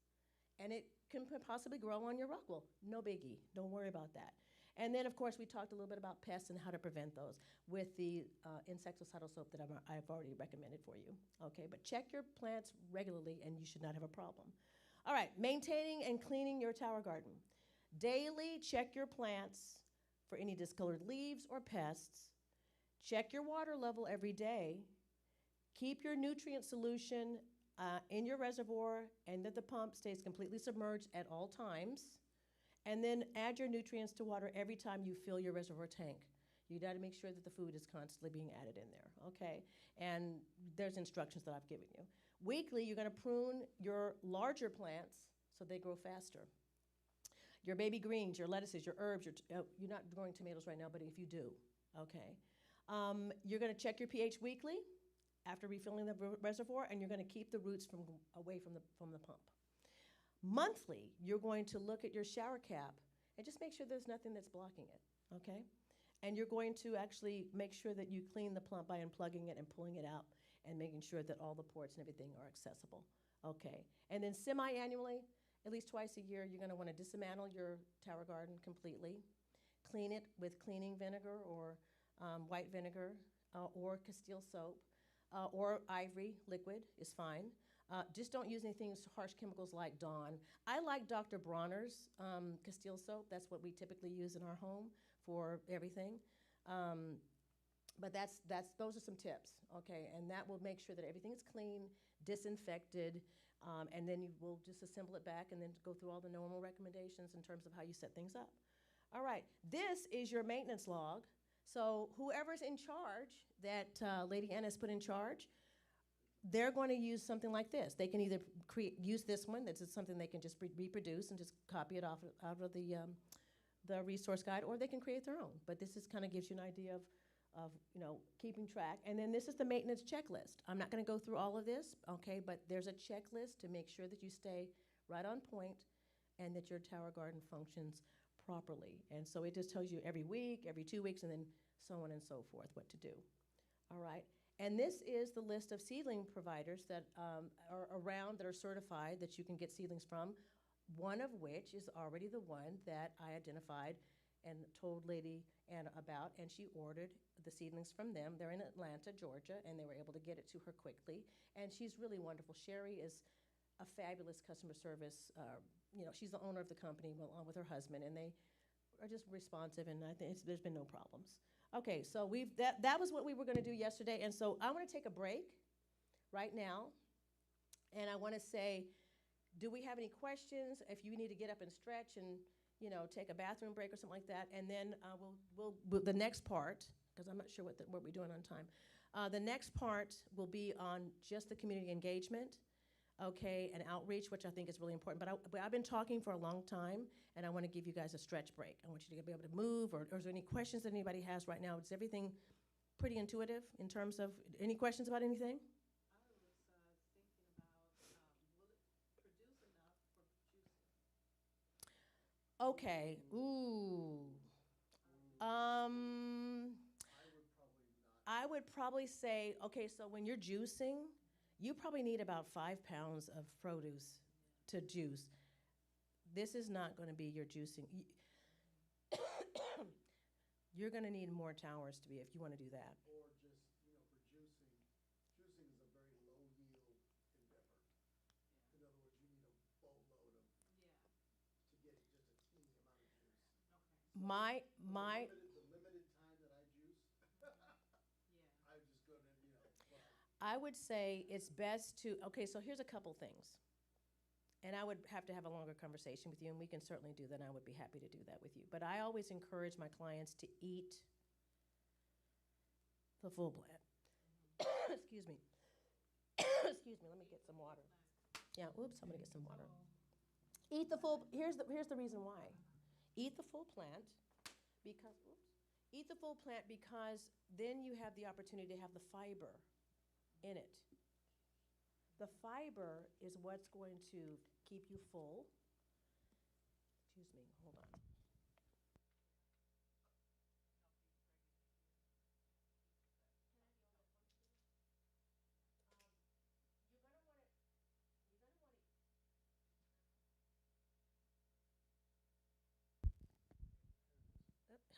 and it can possibly grow on your rock. Well, no biggie. Don't worry about that. And then, of course, we talked a little bit about pests and how to prevent those with the insecticidal soap that I've already recommended for you. Okay, but check your plants regularly and you should not have a problem. All right, maintaining and cleaning your tower garden. Daily check your plants for any discolored leaves or pests. Check your water level every day. Keep your nutrient solution in your reservoir and that the pump stays completely submerged at all times. And then add your nutrients to water every time you fill your reservoir tank. You got to make sure that the food is constantly being added in there, okay? And there's instructions that I've given you. Weekly, you're going to prune your larger plants so they grow faster. Your baby greens, your lettuces, your herbs, you're not growing tomatoes right now, but if you do, okay? You're going to check your pH weekly after refilling the reservoir, and you're going to keep the roots away from the pump. Monthly, you're going to look at your shower cap and just make sure there's nothing that's blocking it, okay? And you're going to actually make sure that you clean the pump by unplugging it and pulling it out and making sure that all the ports and everything are accessible, okay? And then semi-annually, at least twice a year, you're going to want to dismantle your tower garden completely, clean it with cleaning vinegar or white vinegar or Castile soap or ivory liquid is fine. Just don't use anything harsh chemicals like Dawn. I like Dr. Bronner's Castile soap. That's what we typically use in our home for everything. But those are some tips, okay? And that will make sure that everything is clean, disinfected, and then you will just assemble it back and then go through all the normal recommendations in terms of how you set things up. All right, this is your maintenance log. So whoever's in charge, that Lady Anna has put in charge, they're going to use something like this. They can either use this one, that's just something they can just reproduce and just copy it off out of the resource guide, or they can create their own. But this is kind of gives you an idea of keeping track. And then this is the maintenance checklist. I'm not going to go through all of this, okay, but there's a checklist to make sure that you stay right on point and that your tower garden functions properly. And so it just tells you every week, every 2 weeks, and then so on and so forth what to do. All right. And this is the list of seedling providers that are around that are certified that you can get seedlings from, one of which is already the one that I identified and told Lady Anna about, and she ordered the seedlings from them. They're in Atlanta, Georgia, and they were able to get it to her quickly. And she's really wonderful. Sherry is a fabulous customer service. She's the owner of the company along with her husband, and they are just responsive, and I think there's been no problems. Okay, so that was what we were going to do yesterday, and so I want to take a break right now, and I want to say, do we have any questions? If you need to get up and stretch and take a bathroom break or something like that, and then we'll the next part, because I'm not sure what we're doing on time. The next part will be on just the community engagement, okay, and outreach, which I think is really important. But I've been talking for a long time, and I want to give you guys a stretch break. I want you to be able to move, or is there any questions that anybody has right now? Is everything pretty intuitive in terms of any questions about anything? Okay. Ooh. I would probably say, okay, so when you're juicing, you probably need about 5 pounds of produce to juice. This is not going to be your juicing. You're going to need more towers to be if you want to do that. Or just, for juicing is a very low yield endeavor. In other words, you need a boatload of, to get just a teeny amount of juice. So the limited time that I juice, I just go to, I would say it's best to, okay, so here's a couple things. And I would have to have a longer conversation with you, and we can certainly do that, and I would be happy to do that with you. But I always encourage my clients to eat the full plant. Excuse me. Excuse me, let me get some water. Yeah, oops, I'm gonna get some water. Eat the full, here's the reason why. Eat the full plant because then you have the opportunity to have the fiber in it. The fiber is what's going to keep you full. Excuse me, hold on.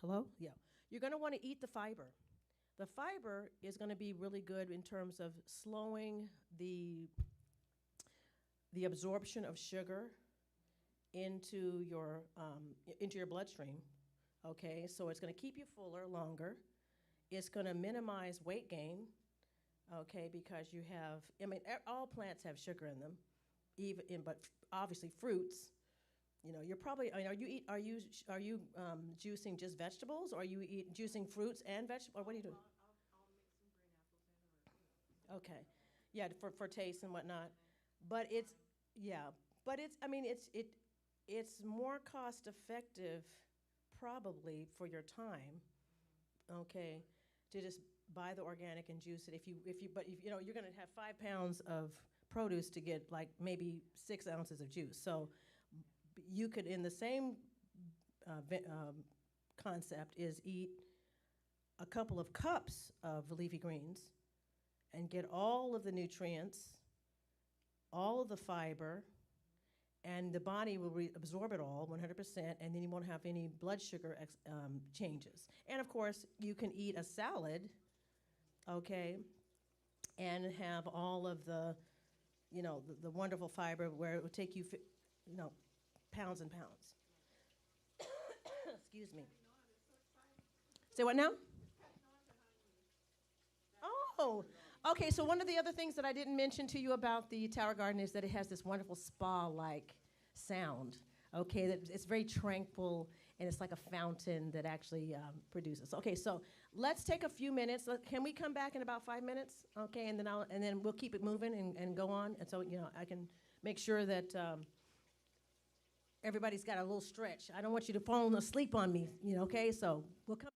Hello? Yeah. You're going to want to eat the fiber. The fiber is going to be really good in terms of slowing the absorption of sugar into your bloodstream. Okay, so it's going to keep you fuller longer. It's going to minimize weight gain. Okay, because you have, all plants have sugar in them, but obviously fruits. You're probably. Are you juicing just vegetables, or are you juicing fruits and vegetables, or what do you do? I'll mix some green apples and Okay, yeah, for taste and whatnot, but it's it's more cost effective, probably for your time. Okay, to just buy the organic and juice it. But you're going to have 5 pounds of produce to get like maybe 6 ounces of juice. So you could, in the same concept, is eat a couple of cups of leafy greens and get all of the nutrients, all of the fiber, and the body will absorb it all 100%, and then you won't have any blood sugar changes. And of course, you can eat a salad, okay, and have all of the, the wonderful fiber where it would take you, pounds and pounds. Excuse me. Say what now? Oh, okay, so one of the other things that I didn't mention to you about the Tower Garden is that it has this wonderful spa-like sound, okay, that it's very tranquil, and it's like a fountain that actually produces. Okay, so let's take a few minutes. Can we come back in about 5 minutes? Okay, and then we'll keep it moving and go on. And so, I can make sure that everybody's got a little stretch. I don't want you to fall asleep on me, okay? So we'll come.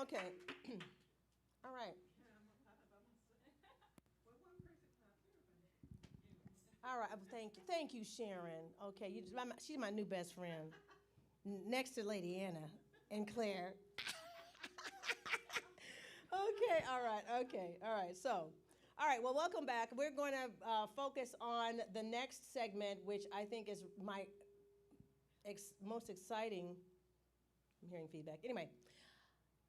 Okay. All right. All right. Thank you, Sharon. Okay, she's my new best friend, next to Lady Anna and Claire. Okay. All right. Okay. All right. So, all right. Well, welcome back. We're going to focus on the next segment, which I think is my most exciting. I'm hearing feedback. Anyway,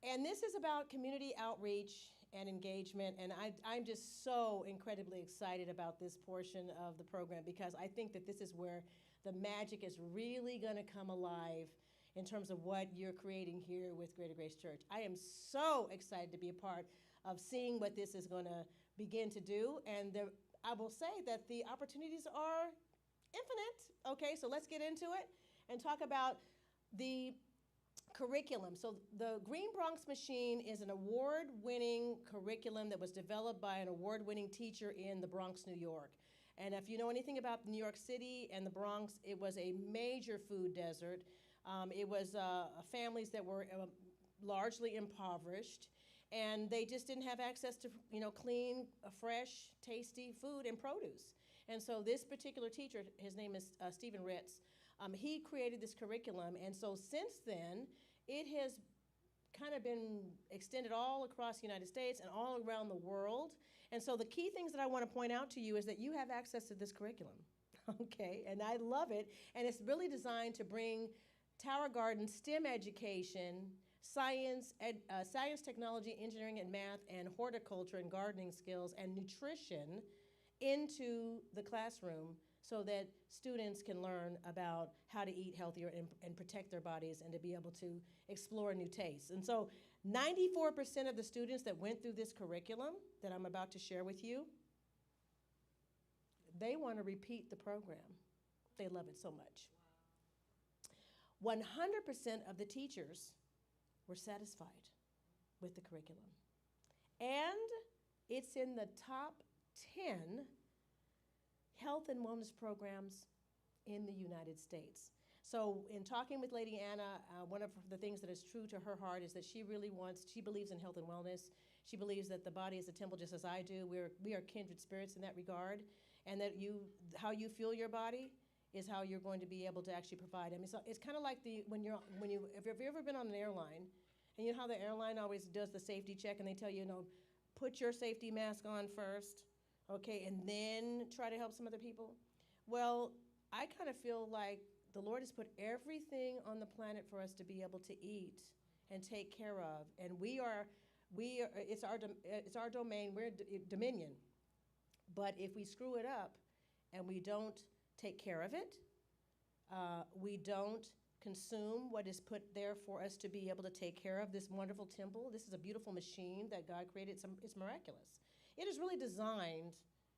and this is about community outreach and engagement. And I'm just so incredibly excited about this portion of the program because I think that this is where the magic is really going to come alive in terms of what you're creating here with Greater Grace Church. I am so excited to be a part of seeing what this is going to begin to do. And I will say that the opportunities are infinite. Okay, so let's get into it and talk about the curriculum. So the Green Bronx Machine is an award-winning curriculum that was developed by an award-winning teacher in the Bronx, New York. And if you know anything about New York City and the Bronx, it was a major food desert. It was families that were largely impoverished, and they just didn't have access to clean, fresh, tasty food and produce. And so this particular teacher, his name is Stephen Ritz, he created this curriculum, and so since then, it has kind of been extended all across the United States and all around the world. And so the key things that I want to point out to you is that you have access to this curriculum, okay? And I love it, and it's really designed to bring Tower Garden STEM education, science, technology, engineering, and math, and horticulture and gardening skills, and nutrition into the classroom so that students can learn about how to eat healthier and protect their bodies and to be able to explore new tastes. And so 94% of the students that went through this curriculum that I'm about to share with you, they want to repeat the program. They love it so much. 100% of the teachers were satisfied with the curriculum. And it's in the top 10 health and wellness programs in the United States. So in talking with Lady Anna, one of the things that is true to her heart is that she believes in health and wellness. She believes that the body is a temple just as I do. We are kindred spirits in that regard, and that how you feel your body is how you're going to be able to actually provide. I mean, so it's kind of like if you've ever been on an airline, and you know how the airline always does the safety check, and they tell you, put your safety mask on first, okay, and then try to help some other people. Well, I kind of feel like the Lord has put everything on the planet for us to be able to eat and take care of, and it's our domain. We're dominion. But if we screw it up and we don't take care of it, we don't consume what is put there for us to be able to take care of this wonderful temple. This is a beautiful machine that God created. It's miraculous. It is really designed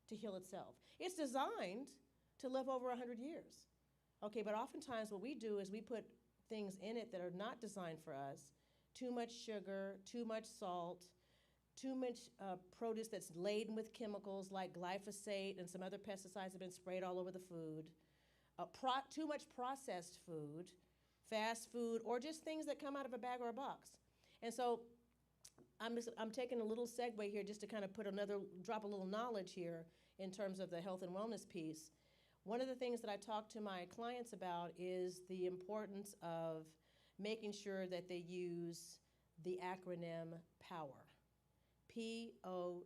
to heal itself. It's designed to live over 100 years. Okay, but oftentimes what we do is we put things in it that are not designed for us. Too much sugar, too much salt, too much produce that's laden with chemicals like glyphosate and some other pesticides have been sprayed all over the food. Too much processed food, fast food, or just things that come out of a bag or a box. And so I'm taking a little segue here just to kind of drop a little knowledge here in terms of the health and wellness piece. One of the things that I talk to my clients about is the importance of making sure that they use the acronym POWER. POWER.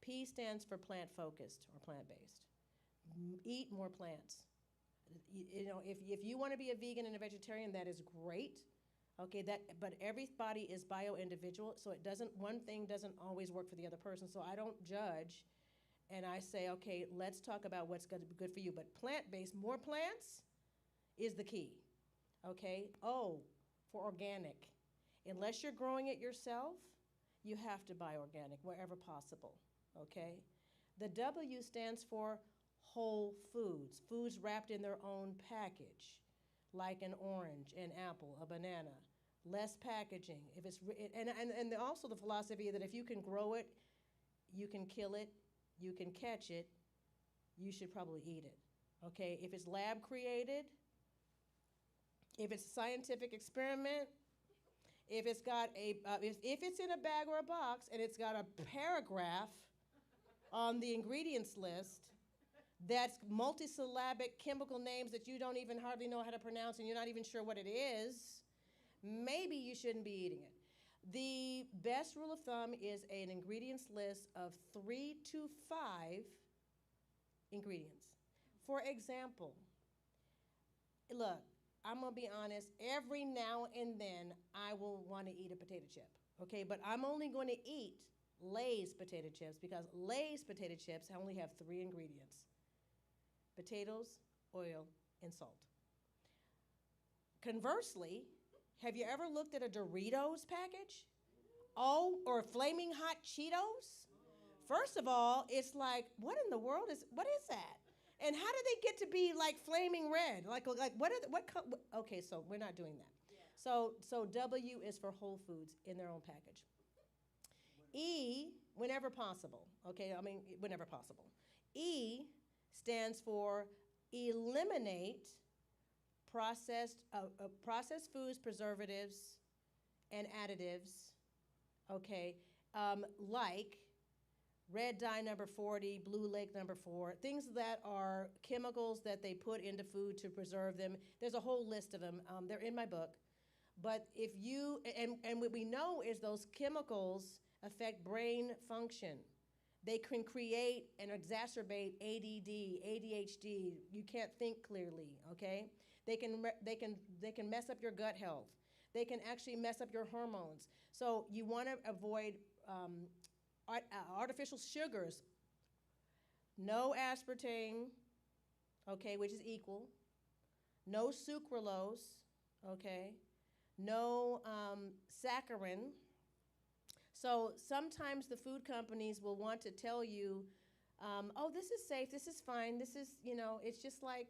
P stands for plant-focused or plant-based. Eat more plants. If you want to be a vegan and a vegetarian, that is great. Okay, but everybody is bio-individual, so one thing doesn't always work for the other person. So I don't judge, and I say, okay, let's talk about what's going to be good for you. But plant-based, more plants, is the key. Okay. O for organic. Unless you're growing it yourself, you have to buy organic wherever possible. Okay. The W stands for whole foods. Foods wrapped in their own package, like an orange, an apple, a banana. Less packaging. And also the philosophy that if you can grow it, you can kill it, you can catch it, you should probably eat it. Okay, if it's lab created, if it's a scientific experiment, if it's got if it's in a bag or a box and it's got a paragraph on the ingredients list that's multisyllabic chemical names that you don't even hardly know how to pronounce and you're not even sure what it is, maybe you shouldn't be eating it. The best rule of thumb is an ingredients list of 3 to 5 ingredients. For example, look, I'm going to be honest, every now and then I will want to eat a potato chip, okay? But I'm only going to eat Lay's potato chips because Lay's potato chips only have 3 ingredients: potatoes, oil, and salt. Conversely, have you ever looked at a Doritos package? Oh, or Flaming Hot Cheetos? First of all, it's like, what in the world what is that? And how do they get to be like flaming red? Like okay, so we're not doing that. Yeah. So W is for Whole Foods in their own package. E, whenever possible. Okay, whenever possible. E stands for eliminate processed foods, preservatives, and additives. Okay, like red dye number 40, blue lake number 4, things that are chemicals that they put into food to preserve them. There's a whole list of them. They're in my book. But if you, and what we know is those chemicals affect brain function. They can create and exacerbate ADD, ADHD. You can't think clearly, okay? They can mess up your gut health. They can actually mess up your hormones. So you want to avoid artificial sugars. No aspartame, okay, which is equal. No sucralose, okay. No saccharin. So sometimes the food companies will want to tell you, oh, this is safe, this is fine, this is, it's just like,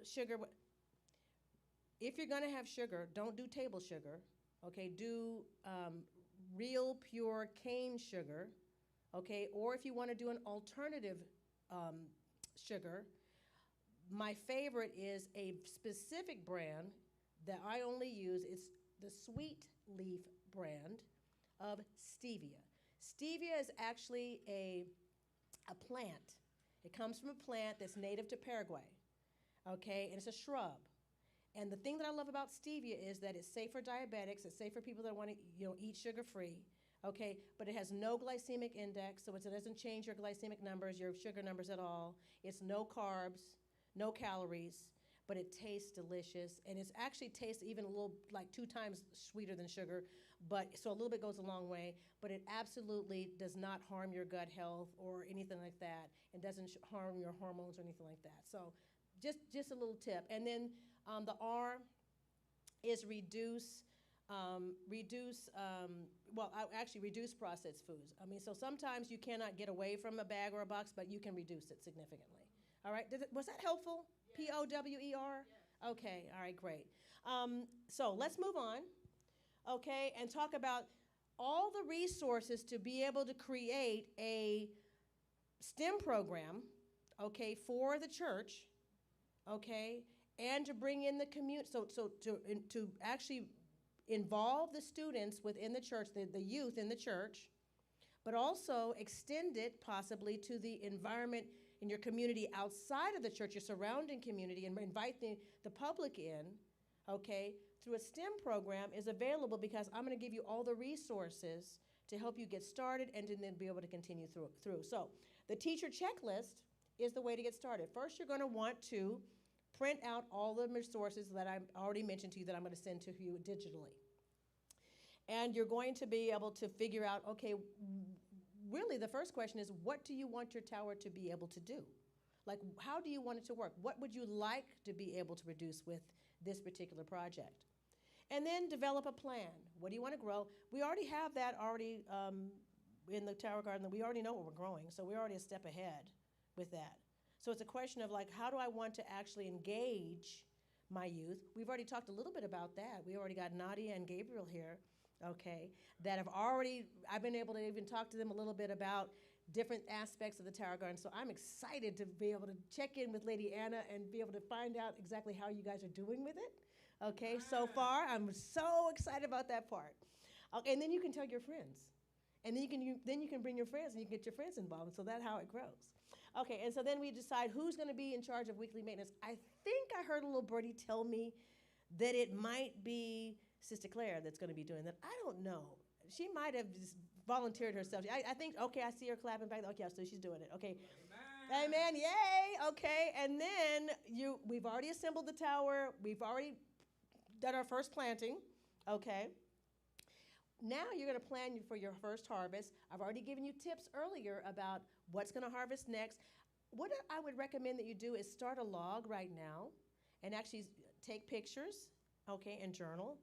sugar. If you're going to have sugar, don't do table sugar, okay? Do real pure cane sugar, okay? Or if you want to do an alternative sugar, my favorite is a specific brand that I only use. It's the Sweet Leaf brand of stevia. Stevia is actually a plant. It comes from a plant that's native to Paraguay, okay? And it's a shrub. And the thing that I love about stevia is that it's safe for diabetics, it's safe for people that want to eat sugar-free, okay? But it has no glycemic index, so it doesn't change your glycemic numbers, your sugar numbers at all. It's no carbs, no calories, but it tastes delicious. And it actually tastes even a little, like 2 times sweeter than sugar, so a little bit goes a long way, but it absolutely does not harm your gut health or anything like that. It doesn't harm your hormones or anything like that. So just a little tip. And then the R is reduce processed foods. So sometimes you cannot get away from a bag or a box, but you can reduce it significantly. All right, was that helpful? Yeah. POWER? Yeah. Okay, all right, great. So let's move on, okay, and talk about all the resources to be able to create a STEM program, okay, for the church, okay, and to bring in the community, to actually involve the students within the church, the youth in the church, but also extend it possibly to the environment in your community outside of the church, your surrounding community, and invite the public in, okay, through a STEM program is available because I'm going to give you all the resources to help you get started and to then be able to continue through. So the teacher checklist is the way to get started. First, you're going to want to print out all the resources that I already mentioned to you that I'm going to send to you digitally. And you're going to be able to figure out, okay, really the first question is, what do you want your tower to be able to do? Like, how do you want it to work? What would you like to be able to produce with this particular project? And then develop a plan. What do you want to grow? We already have that in the Tower Garden. We already know what we're growing, so we're already a step ahead with that. So it's a question of like, how do I want to actually engage my youth? We've already talked a little bit about that. We already got Nadia and Gabriel here, okay, that I've been able to even talk to them a little bit about different aspects of the Tower Garden. So I'm excited to be able to check in with Lady Anna and be able to find out exactly how you guys are doing with it, Okay, so far, I'm so excited about that part. Okay, and then you can tell your friends. And then you can bring your friends and you can get your friends involved. So that's how it grows. Okay, and so then we decide who's going to be in charge of weekly maintenance. I think I heard a little birdie tell me that it might be Sister Claire that's going to be doing that. I don't know. She might have just volunteered herself. I think, okay, I see her clapping back. Okay, so she's doing it. Okay. Amen. Amen. Yay. Okay. And then we've already assembled the tower. We've already done our first planting. Okay. Now you're going to plan for your first harvest. I've already given you tips earlier about what's going to harvest next. What I would recommend that you do is start a log right now and actually take pictures, okay, and journal.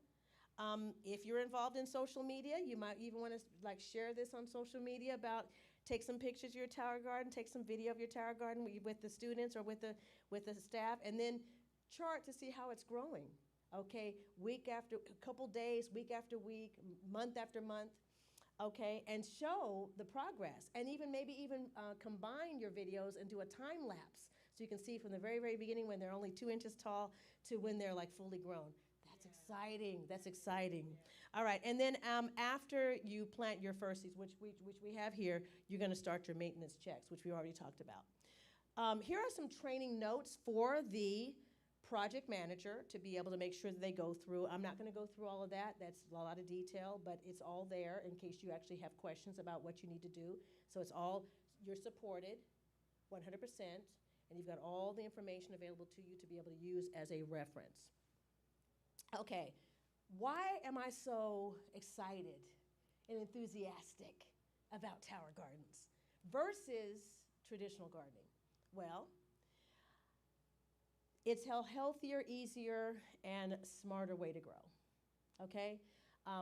If you're involved in social media, you might even want to share this on social media about take some pictures of your tower garden, take some video of your tower garden with the students or with the staff, and then chart to see how it's growing. Okay, week after a couple days, week after week, month after month, okay, and show the progress, and maybe combine your videos and do a time lapse so you can see from the very, very beginning when they're only 2 inches tall to when they're fully grown. That's exciting. That's exciting. All right, and then after you plant your first seeds, which we have here, you're going to start your maintenance checks, which we already talked about. Here are some training notes for the project manager to be able to make sure that they go through. I'm not going to go through all of that. That's a lot of detail, but it's all there in case you actually have questions about what you need to do. So it's all, you're supported 100%, and you've got all the information available to you to be able to use as a reference. Okay, why am I so excited and enthusiastic about tower gardens versus traditional gardening? Well, it's a healthier, easier, and smarter way to grow, okay?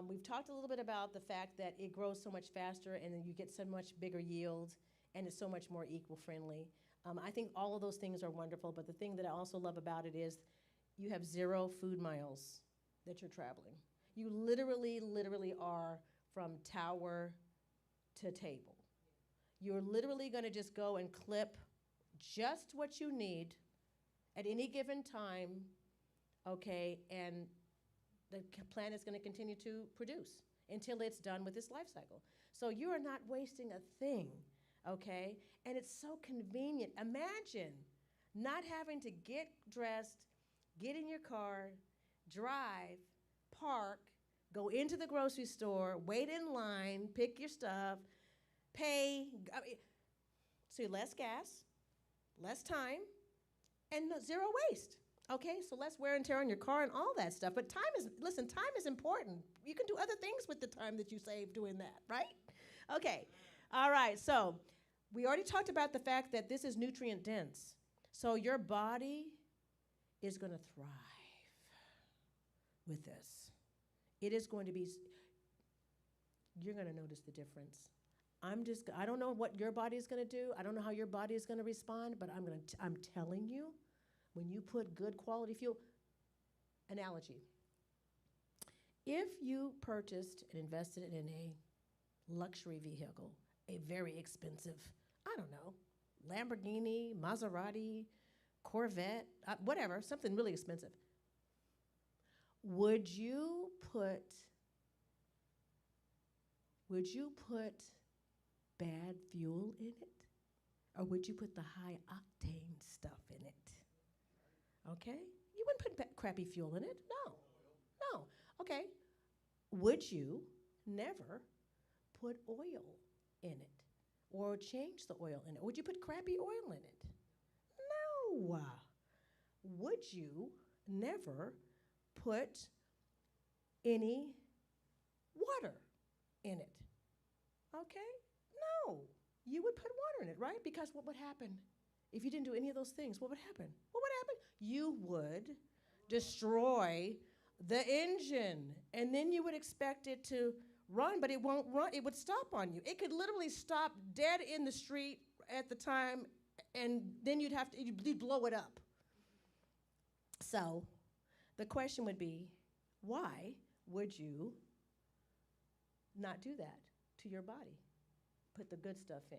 We've talked a little bit about the fact that it grows so much faster and then you get so much bigger yield and it's so much more eco-friendly. I think all of those things are wonderful, but the thing that I also love about it is you have 0 food miles that you're traveling. You literally are from tower to table. You're literally gonna just go and clip just what you need at any given time, okay, and the plant is going to continue to produce until it's done with its life cycle. So you are not wasting a thing, okay, and it's so convenient. Imagine not having to get dressed, get in your car, drive, park, go into the grocery store, wait in line, pick your stuff, pay, so less gas, less time, and 0 waste, okay? So less wear and tear on your car and all that stuff. But time is important. You can do other things with the time that you save doing that, right? Okay, all right, so we already talked about the fact that this is nutrient dense. So your body is gonna thrive with this. It is going to be, you're gonna notice the difference. I don't know what your body is going to do. I don't know how your body is going to respond, but I'm telling you, when you put good quality fuel, analogy. If you purchased and invested in a luxury vehicle, a very expensive, I don't know, Lamborghini, Maserati, Corvette, whatever, something really expensive, would you put bad fuel in it? Or would you put the high octane stuff in it? Okay? You wouldn't put crappy fuel in it. No. Okay. Would you never put oil in it or change the oil in it? Would you put crappy oil in it? No. Would you never put any water in it? Okay? No. You would put water in it, right? Because what would happen if you didn't do any of those things? What would happen? What would happen? You would destroy the engine, and then you would expect it to run, but it won't run. It would stop on you. It could literally stop dead in the street at the time, and then you'd blow it up. So the question would be, why would you not do that to your body? Put the good stuff in.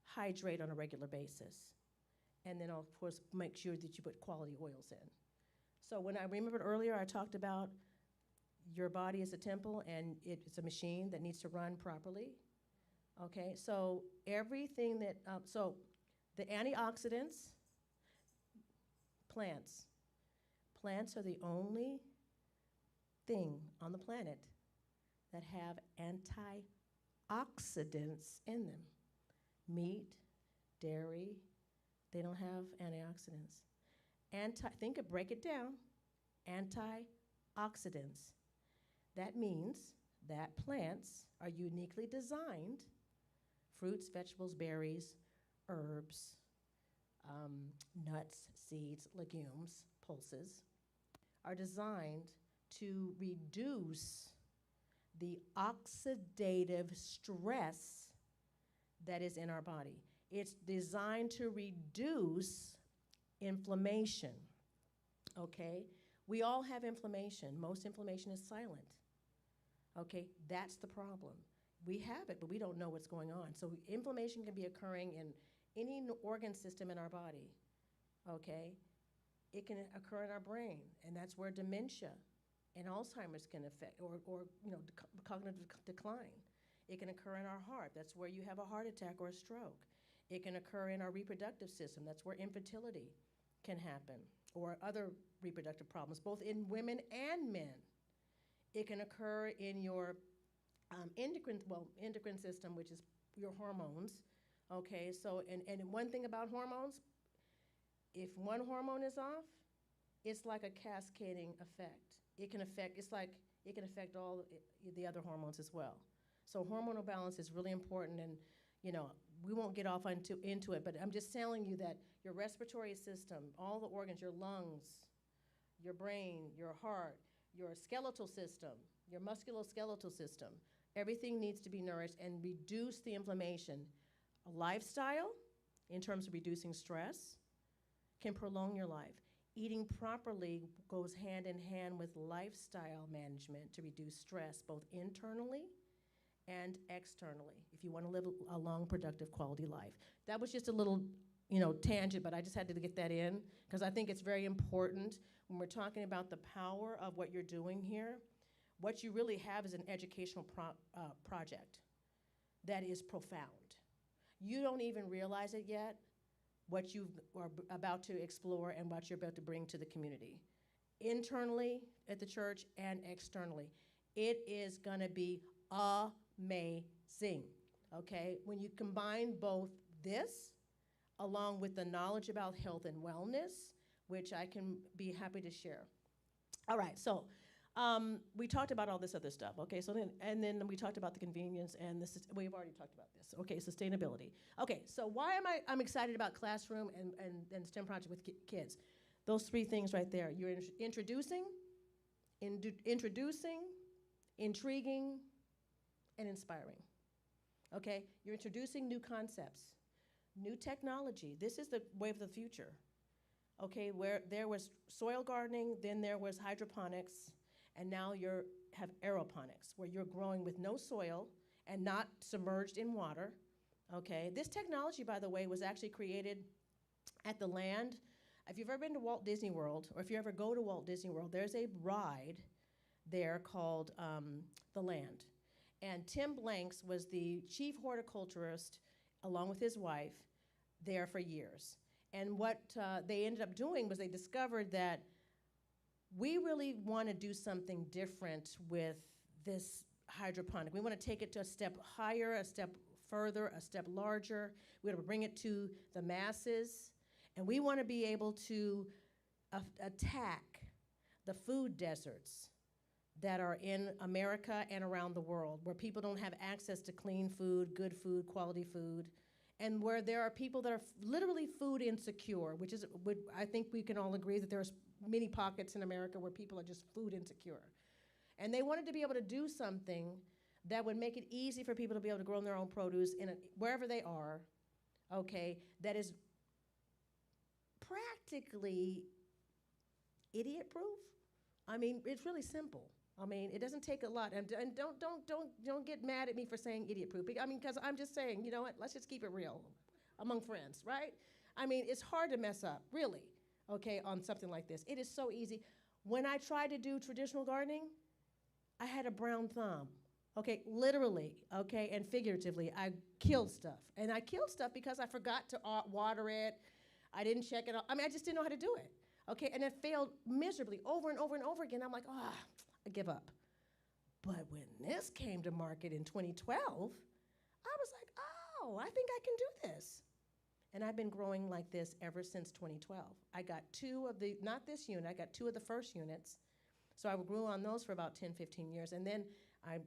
Hydrate on a regular basis. And then, of course, make sure that you put quality oils in. So when I remembered earlier, I talked about your body is a temple and it's a machine that needs to run properly. Okay, so everything that, so the antioxidants, plants. Plants are the only thing on the planet that have antioxidants in them. Meat, dairy, they don't have antioxidants. Break it down. Antioxidants. That means that plants are uniquely designed, fruits, vegetables, berries, herbs, nuts, seeds, legumes, pulses, are designed to reduce the oxidative stress that is in our body. It's designed to reduce inflammation, okay? We all have inflammation. Most inflammation is silent, okay? That's the problem. We have it, but we don't know what's going on. So inflammation can be occurring in any organ system in our body, okay? It can occur in our brain, and that's where dementia and Alzheimer's can affect, or cognitive decline. It can occur in our heart. That's where you have a heart attack or a stroke. It can occur in our reproductive system. That's where infertility can happen, or other reproductive problems, both in women and men. It can occur in your endocrine system, which is your hormones. Okay, so, and one thing about hormones, if one hormone is off, it's like a cascading effect. It can affect all the other hormones as well. So hormonal balance is really important, and we won't get off into it, but I'm just telling you that your respiratory system, all the organs, your lungs, your brain, your heart, your skeletal system, your musculoskeletal system, everything needs to be nourished and reduce the inflammation. A lifestyle, in terms of reducing stress, can prolong your life. Eating properly goes hand in hand with lifestyle management to reduce stress, both internally and externally, if you want to live a long, productive, quality life. That was just a little, tangent, but I just had to get that in because I think it's very important when we're talking about the power of what you're doing here. What you really have is an educational project that is profound. You don't even realize it yet, what you are about to explore and what you're about to bring to the community, internally at the church and externally. It is going to be amazing, okay? When you combine both this along with the knowledge about health and wellness, which I can be happy to share. All right, so we talked about all this other stuff, okay? So then we talked about the convenience, and we've already talked about this. Okay, sustainability. Okay, so why am I'm excited about classroom and STEM project with kids? Those three things right there. You're introducing, intriguing, and inspiring. Okay, you're introducing new concepts, new technology. This is the wave of the future. Okay, where there was soil gardening, then there was hydroponics, and now you have aeroponics, where you're growing with no soil and not submerged in water. Okay, this technology, by the way, was actually created at the Land. If you've ever been to Walt Disney World, or if you ever go to Walt Disney World, there's a ride there called the Land. And Tim Blanks was the chief horticulturist, along with his wife, there for years. And what they ended up doing was they discovered that we really want to do something different with this hydroponic. We want to take it to a step higher, a step further, a step larger. We want to bring it to the masses. And we want to be able to attack the food deserts that are in America and around the world, where people don't have access to clean food, good food, quality food, and where there are people that are literally food insecure, which is, I think we can all agree that there's many pockets in America where people are just food insecure. And they wanted to be able to do something that would make it easy for people to be able to grow their own produce wherever they are, okay, that is practically idiot-proof. I mean, it's really simple. I mean, it doesn't take a lot, and don't get mad at me for saying idiot-proof. I mean, because I'm just saying, you know what? Let's just keep it real among friends, right? I mean, it's hard to mess up, really, okay, on something like this. It is so easy. When I tried to do traditional gardening, I had a brown thumb. Okay, literally, okay, and figuratively, I killed stuff. And I killed stuff because I forgot to water it. I didn't check it out. I mean, I just didn't know how to do it. Okay, and it failed miserably over and over and over again. I'm like, I give up. But when this came to market in 2012, I was like, oh, I think I can do this. And I've been growing like this ever since 2012. I got not this unit, I got 2 of the first units. So I grew on those for about 10, 15 years. And then I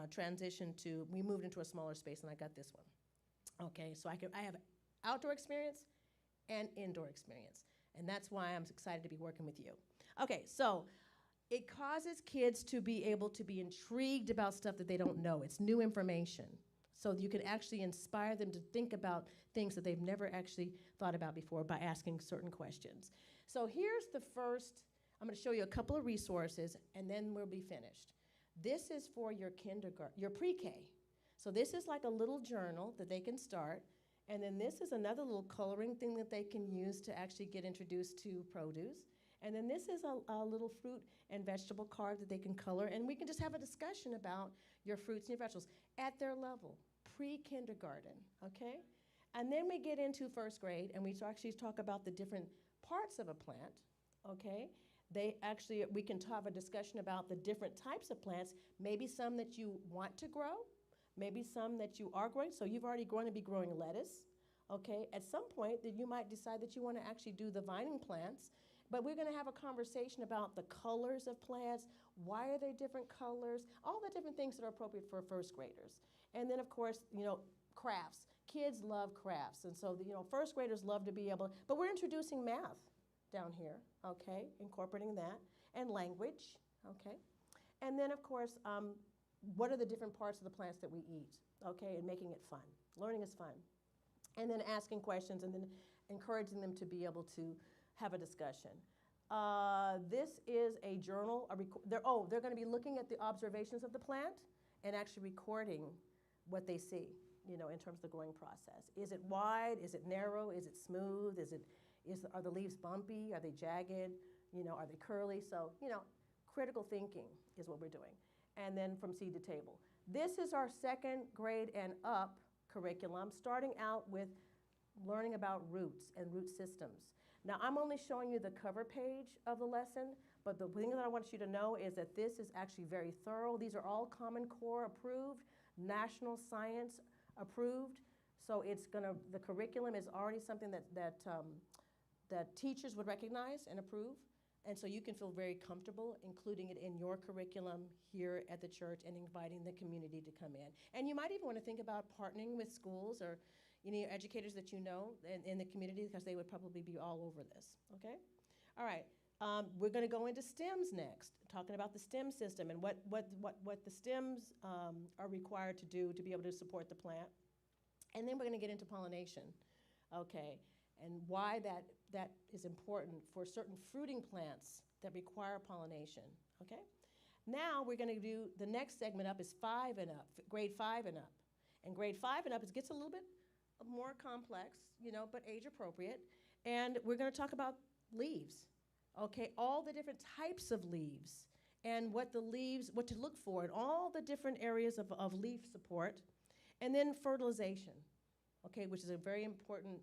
transitioned we moved into a smaller space and I got this one. Okay, so I have outdoor experience and indoor experience. And that's why I'm excited to be working with you. Okay, so it causes kids to be able to be intrigued about stuff that they don't know. It's new information. So you can actually inspire them to think about things that they've never actually thought about before by asking certain questions. So here's the first, I'm going to show you a couple of resources, and then we'll be finished. This is for your your pre-K. So this is like a little journal that they can start, and then this is another little coloring thing that they can use to actually get introduced to produce. And then this is a little fruit and vegetable card that they can color, and we can just have a discussion about your fruits and your vegetables at their level, pre-kindergarten, okay? And then we get into first grade, and we actually talk about the different parts of a plant, okay? We can have a discussion about the different types of plants, maybe some that you want to grow, maybe some that you are growing. So you've already going to be growing lettuce, okay? At some point, that you might decide that you want to actually do the vining plants, but we're going to have a conversation about the colors of plants, why are they different colors, all the different things that are appropriate for first graders. And then, of course, crafts. Kids love crafts, and so first graders love to be able, but we're introducing math down here, okay, incorporating that, and language, okay. And then, of course, what are the different parts of the plants that we eat, okay, and making it fun. Learning is fun. And then asking questions and then encouraging them to be able to have a discussion. This is a journal. They're going to be looking at the observations of the plant and actually recording what they see, in terms of the growing process. Is it wide? Is it narrow? Is it smooth? Are the leaves bumpy? Are they jagged? Are they curly? So, critical thinking is what we're doing. And then from seed to table. This is our second grade and up curriculum, starting out with learning about roots and root systems. Now, I'm only showing you the cover page of the lesson, but the thing that I want you to know is that this is actually very thorough. These are all Common Core approved, National Science approved. So the curriculum is already something that teachers would recognize and approve. And so you can feel very comfortable including it in your curriculum here at the church and inviting the community to come in. And you might even want to think about partnering with schools or educators that in the community, because they would probably be all over this, okay? All right, we're going to go into STEMs next, talking about the STEM system and what the STEMs are required to do to be able to support the plant. And then we're going to get into pollination, okay, and why that is important for certain fruiting plants that require pollination, okay? Now we're going to do, the next segment up is 5 and up, grade 5 and up. And grade 5 and up, it gets a little bit more complex, but age appropriate. And we're going to talk about leaves, okay? All the different types of leaves and what to look for in all the different areas of leaf support. And then fertilization, okay, which is a very important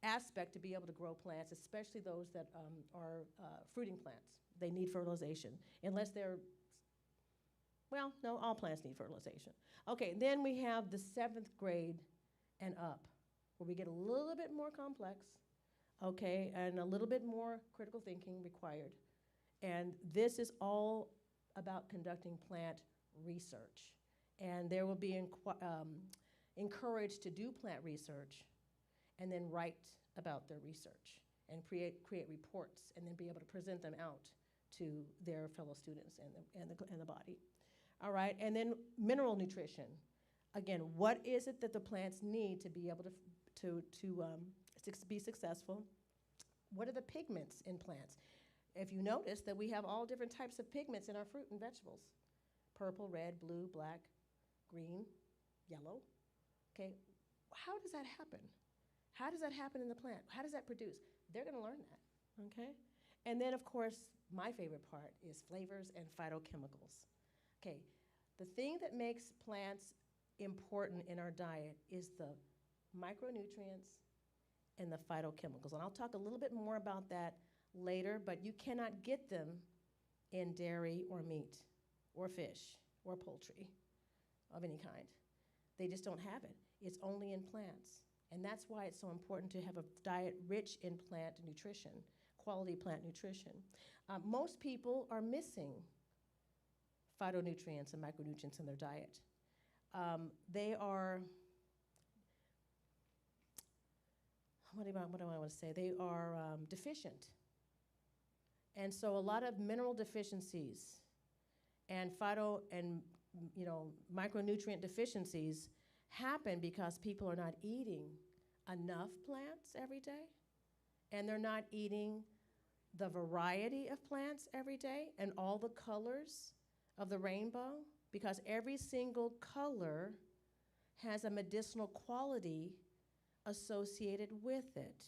aspect to be able to grow plants, especially those that are fruiting plants. They need fertilization, unless they're, well, no, all plants need fertilization. Okay, then we have the 7th grade and up, where we get a little bit more complex, okay, and a little bit more critical thinking required. And this is all about conducting plant research. And they will be encouraged to do plant research and then write about their research and create reports and then be able to present them out to their fellow students and the body. All right, and then mineral nutrition. Again, what is it that the plants need to be able to be successful? What are the pigments in plants? If you notice that we have all different types of pigments in our fruit and vegetables. Purple, red, blue, black, green, yellow. Okay, how does that happen? How does that happen in the plant? How does that produce? They're going to learn that, okay? And then, of course, my favorite part is flavors and phytochemicals. Okay, the thing that makes plants important in our diet is the micronutrients and the phytochemicals. And I'll talk a little bit more about that later, but you cannot get them in dairy or meat or fish or poultry of any kind. They just don't have it. It's only in plants. And that's why it's so important to have a diet rich in plant nutrition, quality plant nutrition. Most people are missing phytonutrients and micronutrients in their diet. They are, what do I want to say? They are deficient. And so a lot of mineral deficiencies and micronutrient deficiencies happen because people are not eating enough plants every day, and they're not eating the variety of plants every day and all the colors of the rainbow, because every single color has a medicinal quality associated with it.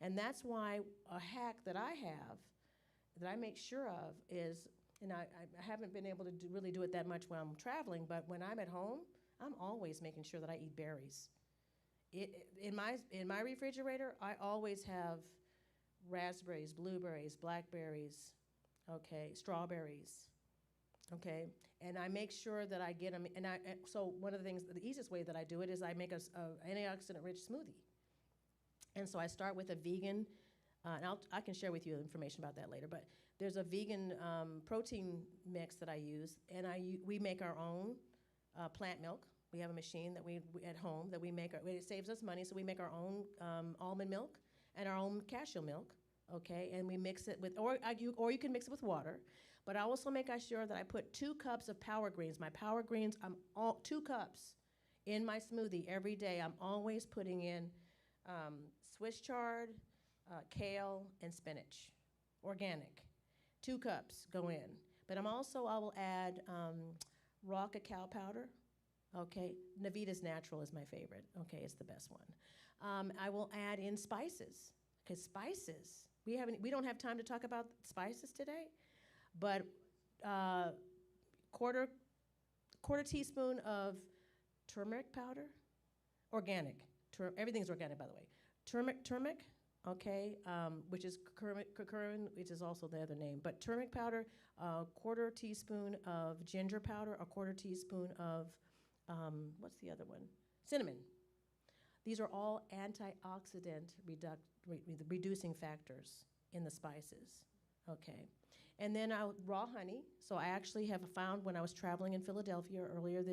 And that's why a hack that I have, that I make sure of is, and I haven't been able to really do it that much when I'm traveling, but when I'm at home, I'm always making sure that I eat berries. In my refrigerator, I always have raspberries, blueberries, blackberries, okay, strawberries, okay, and I make sure that I get them. So one of the things, the easiest way that I do it is I make a antioxidant-rich smoothie, and so I start with a vegan. And I can share with you information about that later. But there's a vegan protein mix that I use, and we make our own plant milk. We have a machine that we at home that we make. It saves us money, so we make our own almond milk and our own cashew milk. Okay, and we mix it with, or you can mix it with water. But I also make sure that I put 2 cups of power greens. My power greens, 2 cups in my smoothie every day. I'm always putting in Swiss chard, kale, and spinach, organic. 2 cups go in. But I will add raw cacao powder. Okay, Navita's Natural is my favorite. Okay, it's the best one. I will add in spices, because spices, we don't have time to talk about spices today, but quarter teaspoon of turmeric powder, organic. Everything's organic, by the way. Turmeric. Okay, which is curcumin, which is also the other name. But turmeric powder, a quarter teaspoon of ginger powder, a quarter teaspoon of, what's the other one? Cinnamon. These are all antioxidant reducing factors in the spices. Okay, and then raw honey. So I actually have found, when I was traveling in Philadelphia earlier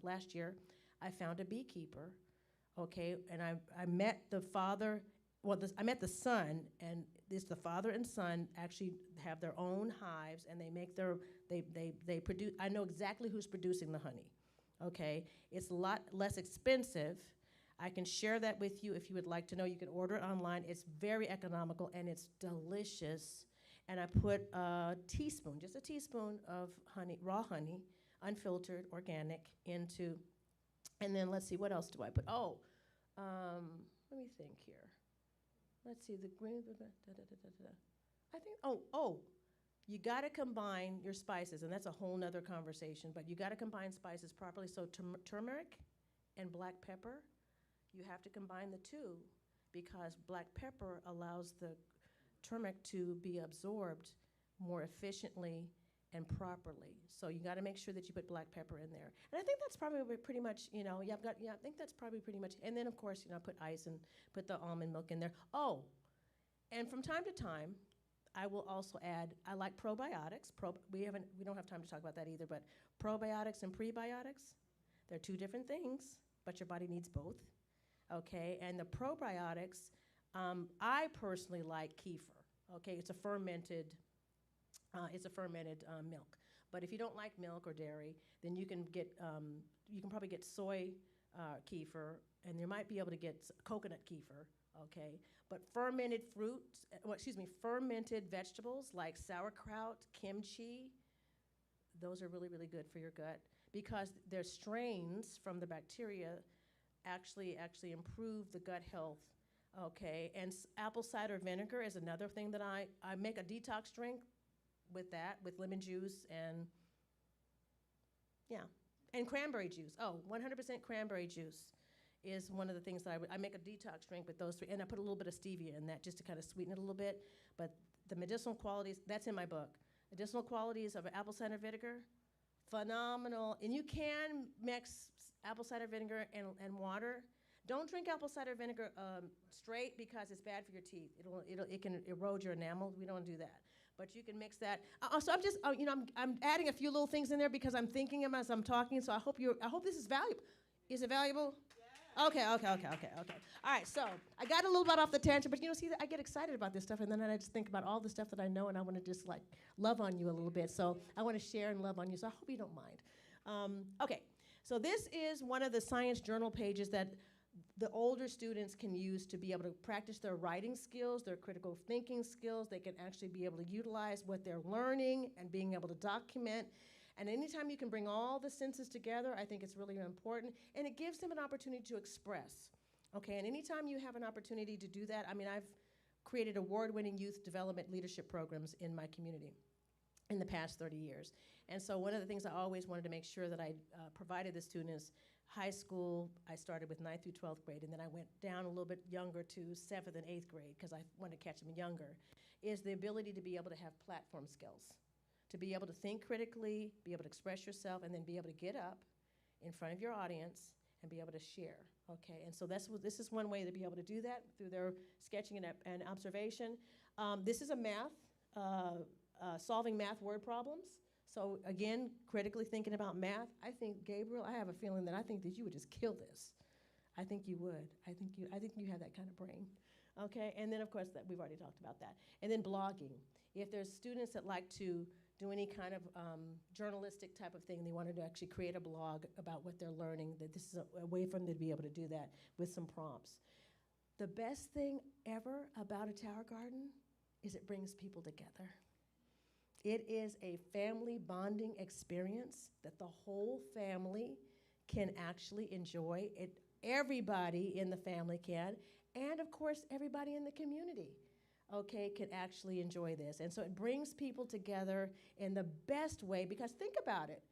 last year, I found a beekeeper. Okay, and I met the father. Well, I met the son, and the father and son actually have their own hives, and they produce. I know exactly who's producing the honey. Okay, it's a lot less expensive. I can share that with you if you would like to know. You can order it online. It's very economical, and it's delicious. And I put just a teaspoon of honey, raw honey, unfiltered, organic, into. And then let's see, what else do I put? Let me think here. Let's see, the green, I think, you got to combine your spices, and that's a whole nother conversation, but you got to combine spices properly. So turmeric and black pepper, you have to combine the two, because black pepper allows the turmeric to be absorbed more efficiently and properly. So you got to make sure that you put black pepper in there. And I think that's probably pretty much, I think that's probably pretty much. And then, of course, I put ice and put the almond milk in there. Oh, and from time to time, I will also add, I like probiotics. We don't have time to talk about that either, but probiotics and prebiotics, they're 2 different things, but your body needs both. Okay, and the probiotics, I personally like kefir. Okay, it's a fermented milk. But if you don't like milk or dairy, then you can probably get soy kefir, and you might be able to get coconut kefir. Okay, but fermented vegetables like sauerkraut, kimchi, those are really, really good for your gut, because their strains from the bacteria actually improve the gut health Okay, and apple cider vinegar is another thing that I make a detox drink with that, with lemon juice and, yeah, and cranberry juice. Oh, 100% cranberry juice is one of the things that I make a detox drink with those three, and I put a little bit of stevia in that just to kind of sweeten it a little bit. But the medicinal qualities, that's in my book. Medicinal qualities of apple cider vinegar, phenomenal. And you can mix apple cider vinegar and water. Don't drink apple cider vinegar straight because it's bad for your teeth. It can erode your enamel. We don't do that. But you can mix that. So I'm just, I'm adding a few little things in there because I'm thinking of them as I'm talking. So I hope this is valuable. Is it valuable? Okay. All right, so I got a little bit off the tangent, but see, I get excited about this stuff, and then I just think about all the stuff that I know, and I want to just like love on you a little bit. So I want to share and love on you, so I hope you don't mind. Okay, so this is one of the science journal pages that the older students can use to be able to practice their writing skills, their critical thinking skills. They can actually be able to utilize what they're learning and being able to document. And anytime you can bring all the senses together, I think it's really important. And it gives them an opportunity to express. Okay, and anytime you have an opportunity to do that, I've created award-winning youth development leadership programs in my community in the past 30 years. And so one of the things I always wanted to make sure that I provided the students, high school, I started with 9th through 12th grade, and then I went down a little bit younger to 7th and 8th grade because I wanted to catch them younger, is the ability to be able to have platform skills, to be able to think critically, be able to express yourself, and then be able to get up in front of your audience and be able to share, okay? And so this is one way to be able to do that through their sketching and observation. This is a math, solving math word problems. So again, critically thinking about math. I think, Gabriel, I have a feeling that you would just kill this. I think you would. I think you have that kind of brain, okay? And then, of course, we've already talked about that. And then blogging. If there's students that like to do any kind of journalistic type of thing, they wanted to actually create a blog about what they're learning, that this is a way for them to be able to do that with some prompts. The best thing ever about a Tower Garden is it brings people together. It is a family bonding experience that the whole family can actually enjoy. Everybody in the family can, and of course, everybody in the community, okay, can actually enjoy this. And so it brings people together in the best way, because think about it.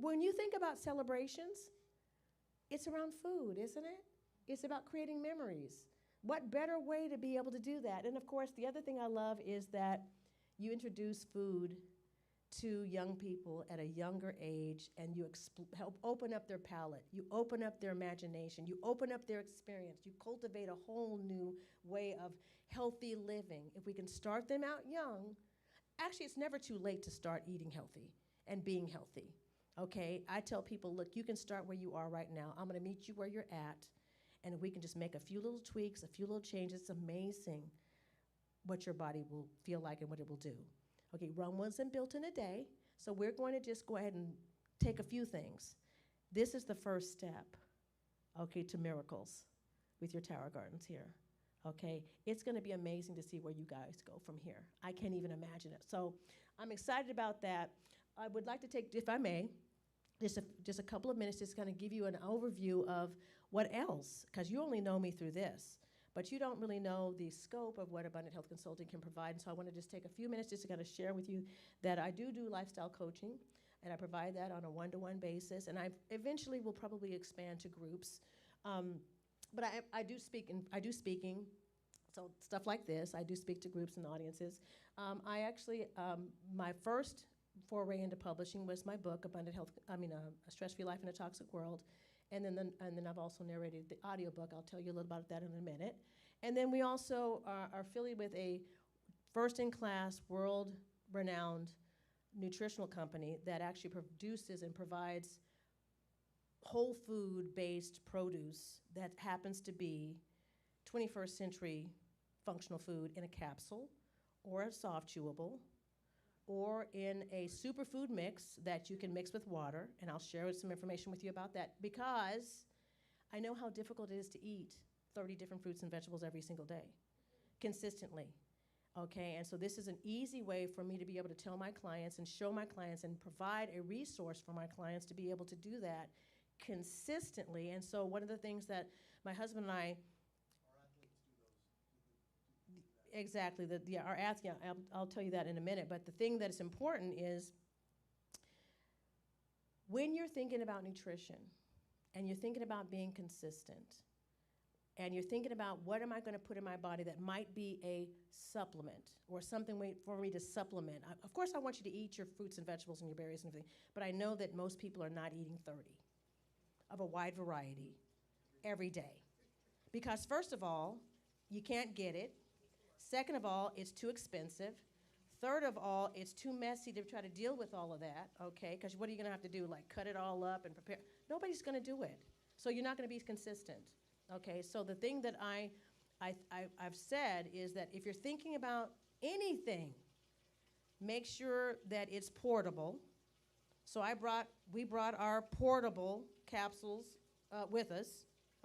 When you think about celebrations, it's around food, isn't it? It's about creating memories. What better way to be able to do that? And of course, the other thing I love is that you introduce food to young people at a younger age, and you help open up their palate. You open up their imagination. You open up their experience. You cultivate a whole new way of healthy living. If we can start them out young, actually, it's never too late to start eating healthy and being healthy, okay? I tell people, look, you can start where you are right now. I'm going to meet you where you're at, and if we can just make a few little tweaks, a few little changes, it's amazing what your body will feel like and what it will do. Okay, Rome wasn't built in a day, so we're going to just go ahead and take a few things. This is the first step, okay, to miracles with your Tower Gardens here, okay? It's going to be amazing to see where you guys go from here. I can't even imagine it. So I'm excited about that. I would like to take, if I may, just a couple of minutes just kind of give you an overview of what else, because you only know me through this. But you don't really know the scope of what Abundant Health Consulting can provide. And so I want to just take a few minutes just to kind of share with you that I do lifestyle coaching, and I provide that on a one-to-one basis. And I eventually will probably expand to groups. But I do speaking, so stuff like this. I do speak to groups and audiences. My first foray into publishing was my book, A Stress-Free Life in a Toxic World. And then I've also narrated the audiobook. I'll tell you a little about that in a minute. And then we also are affiliated with a first-in-class, world-renowned nutritional company that actually produces and provides whole food-based produce that happens to be 21st century functional food in a capsule or a soft chewable or in a superfood mix that you can mix with water, and I'll share some information with you about that, because I know how difficult it is to eat 30 different fruits and vegetables every single day, consistently, okay? And so this is an easy way for me to be able to tell my clients and show my clients and provide a resource for my clients to be able to do that consistently. And so one of the things that my husband and I Exactly. Our athlete, I'll tell you that in a minute. But the thing that is important is when you're thinking about nutrition and you're thinking about being consistent and you're thinking about what am I going to put in my body that might be a supplement or something for me to supplement. Of course, I want you to eat your fruits and vegetables and your berries and everything, but I know that most people are not eating 30 of a wide variety every day. Because first of all, you can't get it. Second of all, it's too expensive. Third of all, it's too messy to try to deal with all of that, okay? Because what are you going to have to do, like cut it all up and prepare? Nobody's going to do it. So you're not going to be consistent, okay? So the thing that I've said is that if you're thinking about anything, make sure that it's portable. So we brought our portable capsules with us,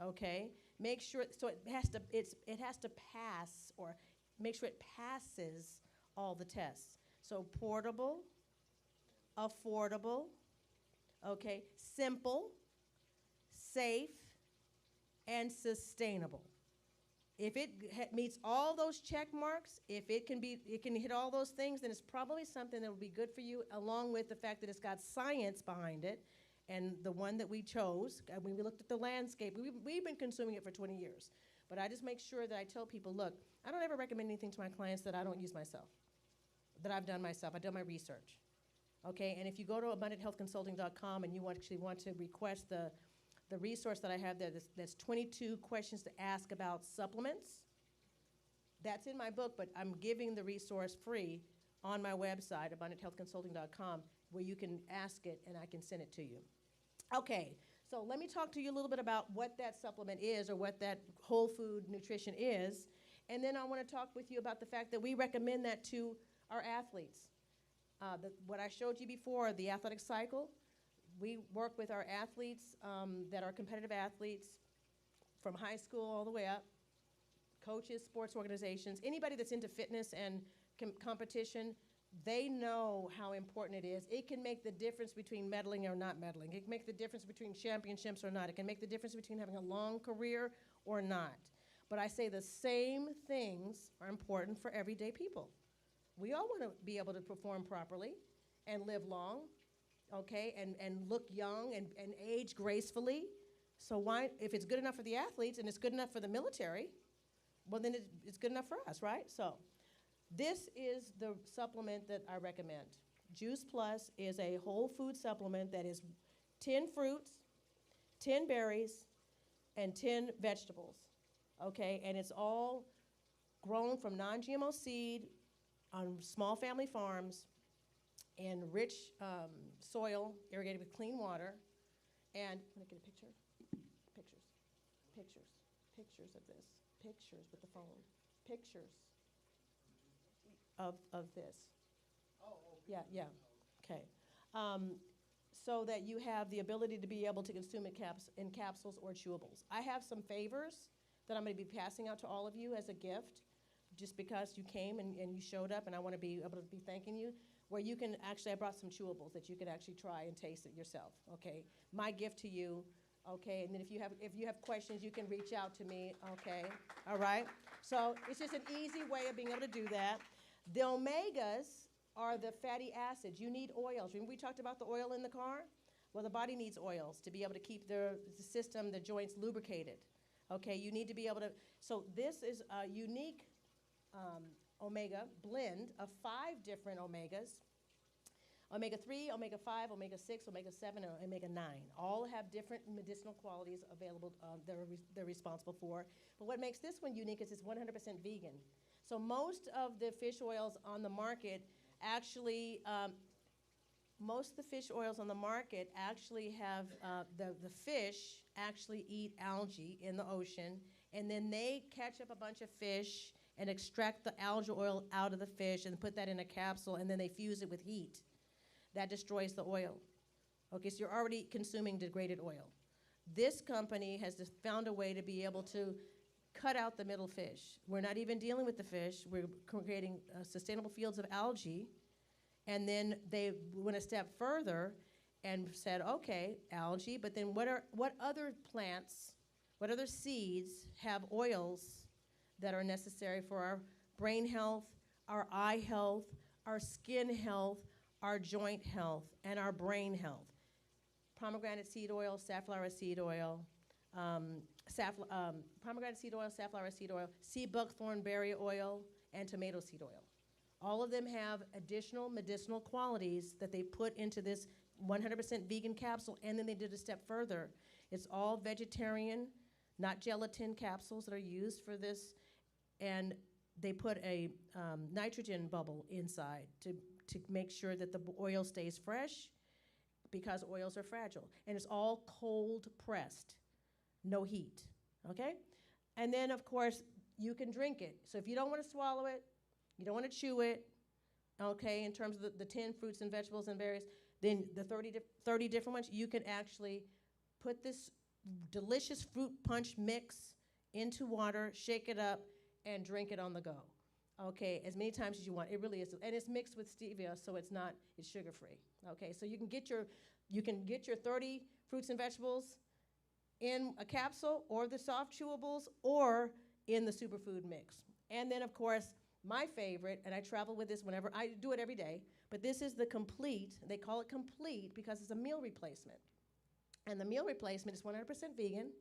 okay? Make sure, so it has to pass, or make sure it passes all the tests. So portable, affordable, okay, simple, safe, and sustainable. If it meets all those check marks, if it can hit all those things, then it's probably something that will be good for you, along with the fact that it's got science behind it. And the one that we chose, when we looked at the landscape, we've been consuming it for 20 years. But I just make sure that I tell people, look, I don't ever recommend anything to my clients that I don't use myself, that I've done myself. I've done my research. Okay, and if you go to abundanthealthconsulting.com and you actually want to request the resource that I have there, that's 22 questions to ask about supplements. That's in my book, but I'm giving the resource free on my website, abundanthealthconsulting.com, where you can ask it and I can send it to you. Okay, so let me talk to you a little bit about what that supplement is, or what that whole food nutrition is, and then I want to talk with you about the fact that we recommend that to our athletes. What I showed you before, the athletic cycle, we work with our athletes that are competitive athletes from high school all the way up, coaches, sports organizations, anybody that's into fitness and competition. They know how important it is. It can make the difference between medaling or not medaling. It can make the difference between championships or not. It can make the difference between having a long career or not. But I say the same things are important for everyday people. We all want to be able to perform properly and live long, okay, and look young and age gracefully. So why, if it's good enough for the athletes and it's good enough for the military, well, then it's good enough for us, right? So this is the supplement that I recommend. Juice Plus is a whole food supplement that is 10 fruits, 10 berries, and 10 vegetables, okay? And it's all grown from non-GMO seed on small family farms in rich soil, irrigated with clean water. And, can I get a picture? Pictures of this. Pictures with the phone. Pictures of this. Yeah, okay. So that you have the ability to be able to consume it in capsules or chewables. I have some favors that I'm going to be passing out to all of you as a gift, just because you came and you showed up, and I want to be able to be thanking you, where you can actually, I brought some chewables that you can actually try and taste it yourself, okay? My gift to you, okay? And then if you have questions, you can reach out to me, okay? All right? So it's just an easy way of being able to do that. The omegas are the fatty acids. You need oils. Remember we talked about the oil in the car? Well, the body needs oils to be able to keep the system, the joints lubricated. Okay, you need to be able to, so this is a unique omega blend of 5 different omegas. Omega-3, omega-5, omega-6, omega-7, and omega-9. All have different medicinal qualities available they're responsible for. But what makes this one unique is it's 100% vegan. So most of the fish oils on the market actually, have the fish actually eat algae in the ocean, and then they catch up a bunch of fish and extract the algal oil out of the fish and put that in a capsule, and then they fuse it with heat. That destroys the oil. Okay, so you're already consuming degraded oil. This company has just found a way to be able to cut out the middle fish. We're not even dealing with the fish. We're creating sustainable fields of algae. And then they went a step further and said, okay, algae, but then what other plants, what other seeds have oils that are necessary for our brain health, our eye health, our skin health, our joint health, and our brain health. Pomegranate seed oil, safflower seed oil, pomegranate seed oil, safflower seed oil, sea buckthorn berry oil, and tomato seed oil. All of them have additional medicinal qualities that they put into this 100% vegan capsule, and then they did a step further. It's all vegetarian, not gelatin capsules that are used for this, and they put a nitrogen bubble inside to make sure that the oil stays fresh, because oils are fragile. And it's all cold pressed, no heat, okay? And then, of course, you can drink it. So if you don't want to swallow it, you don't want to chew it, okay, in terms of the 10 fruits and vegetables and berries, then the 30 different ones, you can actually put this delicious fruit punch mix into water, shake it up, and drink it on the go. Okay, as many times as you want. It really is, and it's mixed with stevia, so it's sugar-free. Okay, so you can get your 30 fruits and vegetables in a capsule, or the soft chewables, or in the superfood mix. And then, of course, my favorite, and I travel with this whenever I do it every day, but this is the complete. They call it complete because it's a meal replacement. And the meal replacement is 100% vegan,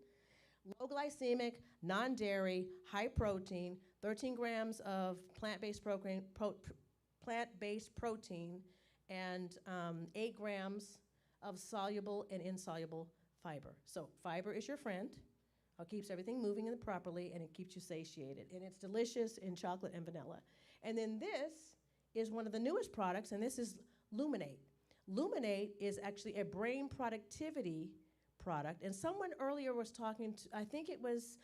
low glycemic, non-dairy, high protein, 13 grams of plant-based protein, and 8 grams of soluble and insoluble fiber. So fiber is your friend. It keeps everything moving properly, and it keeps you satiated. And it's delicious in chocolate and vanilla. And then this is one of the newest products, and this is Luminate. Luminate is actually a brain productivity product. And someone earlier was talking to, I think it was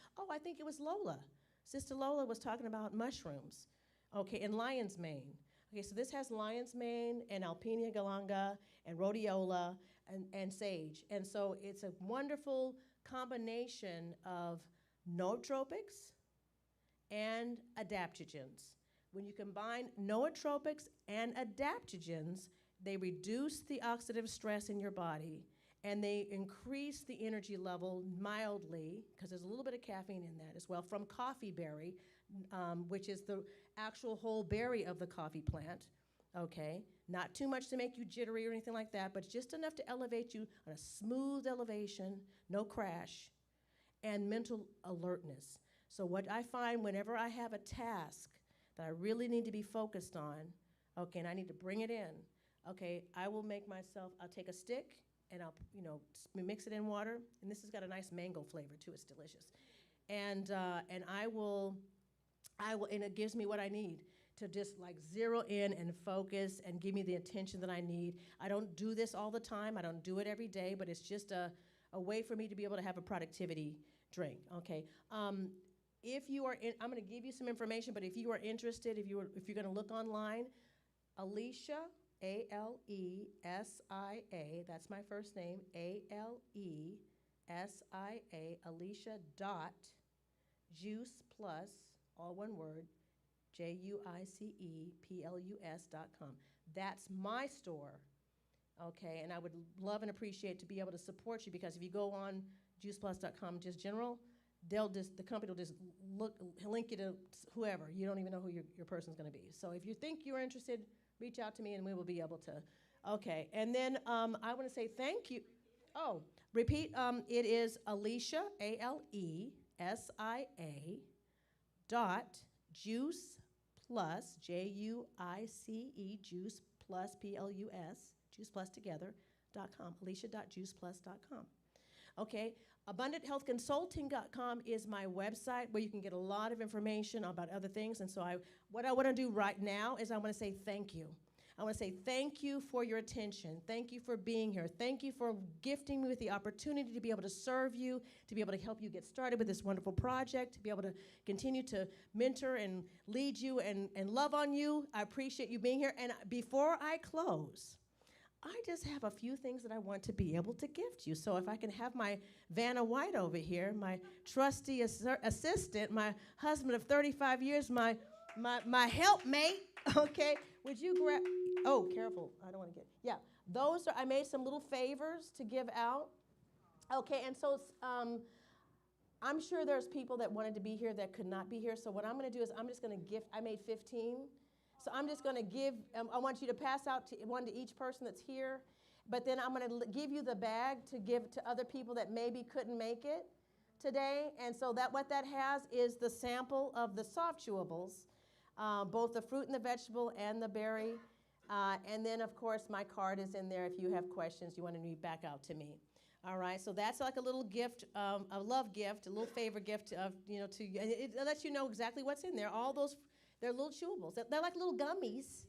Lola. Sister Lola was talking about mushrooms, okay, and lion's mane. Okay, so this has lion's mane and Alpinia galanga and rhodiola and sage. And so it's a wonderful combination of nootropics and adaptogens. When you combine nootropics and adaptogens, they reduce the oxidative stress in your body, and they increase the energy level mildly, because there's a little bit of caffeine in that as well, from coffee berry, which is the actual whole berry of the coffee plant, okay? Not too much to make you jittery or anything like that, but just enough to elevate you on a smooth elevation, no crash, and mental alertness. So what I find whenever I have a task that I really need to be focused on, okay, and I need to bring it in, okay, I'll take a stick, and I'll, mix it in water, and this has got a nice mango flavor too. It's delicious, and it gives me what I need to just like zero in and focus and give me the attention that I need. I don't do this all the time. I don't do it every day, but it's just a way for me to be able to have a productivity drink. Okay. If you are I'm going to give you some information, but if you are interested, if you're going to look online, Alesia. Alesia, that's my first name, Alesia, Alesia.juice plus, all one word, JUICEPLUS.com. That's my store, okay, and I would love and appreciate to be able to support you, because if you go on juiceplus.com, just general, the company will just link you to whoever. You don't even know who your person's going to be. So if you think you're interested, reach out to me, and we will be able to. Okay, and then I want to say thank you. Oh, repeat. It is Alesia, ALESIA, .juice plus, JUICE, juice plus, PLUS, juice plus together.com, Alesia.juiceplus.com. Okay, AbundantHealthConsulting.com is my website where you can get a lot of information about other things. And so what I want to do right now is I want to say thank you. I want to say thank you for your attention. Thank you for being here. Thank you for gifting me with the opportunity to be able to serve you, to be able to help you get started with this wonderful project, to be able to continue to mentor and lead you and love on you. I appreciate you being here. And before I close, I just have a few things that I want to be able to gift you. So if I can have my Vanna White over here, my trusty assistant, my husband of 35 years, my helpmate, okay, would you grab, oh, careful, I don't want to get, yeah. I made some little favors to give out. Okay, and so I'm sure there's people that wanted to be here that could not be here. So what I'm going to do is I'm just going to gift. I made 15. So I'm just going to give. I want you to pass out one to each person that's here. But then I'm going to give you the bag to give to other people that maybe couldn't make it today. And so that what that has is the sample of the soft chewables, both the fruit and the vegetable and the berry. And then, of course, my card is in there if you have questions you want to read back out to me. All right, so that's like a little gift, a love gift, a little favor gift of, to you. And it lets you know exactly what's in there. All those, they're little chewables. They're like little gummies,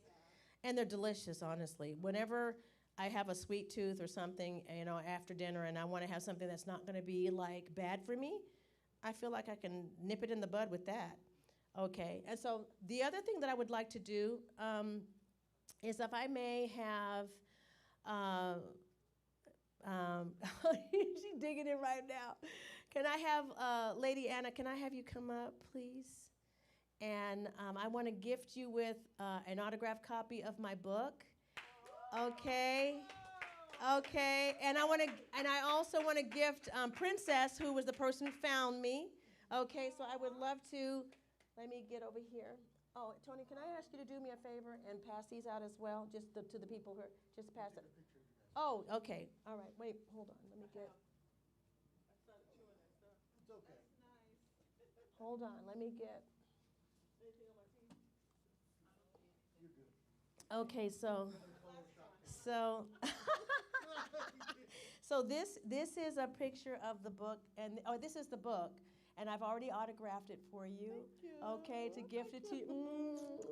and they're delicious, honestly. Whenever I have a sweet tooth or something, after dinner, and I want to have something that's not going to be like bad for me, I feel like I can nip it in the bud with that. Okay, and so the other thing that I would like to do is if I may have. She's digging it right now. Can I have Lady Anna? Can I have you come up, please? And I want to gift you with an autographed copy of my book. Okay. Okay. And I also want to gift Princess, who was the person who found me. Okay. So I would love to. Let me get over here. Oh, Tony, can I ask you to do me a favor and pass these out as well, just to the people who are, just pass it. Oh, okay. All right. Wait, hold on. Let me get. It's okay. Hold on. Let me get. You're good. Okay, so so this is a picture of the book, and this is the book, and I've already autographed it for you. Thank you. Okay, to gift it to you. Thank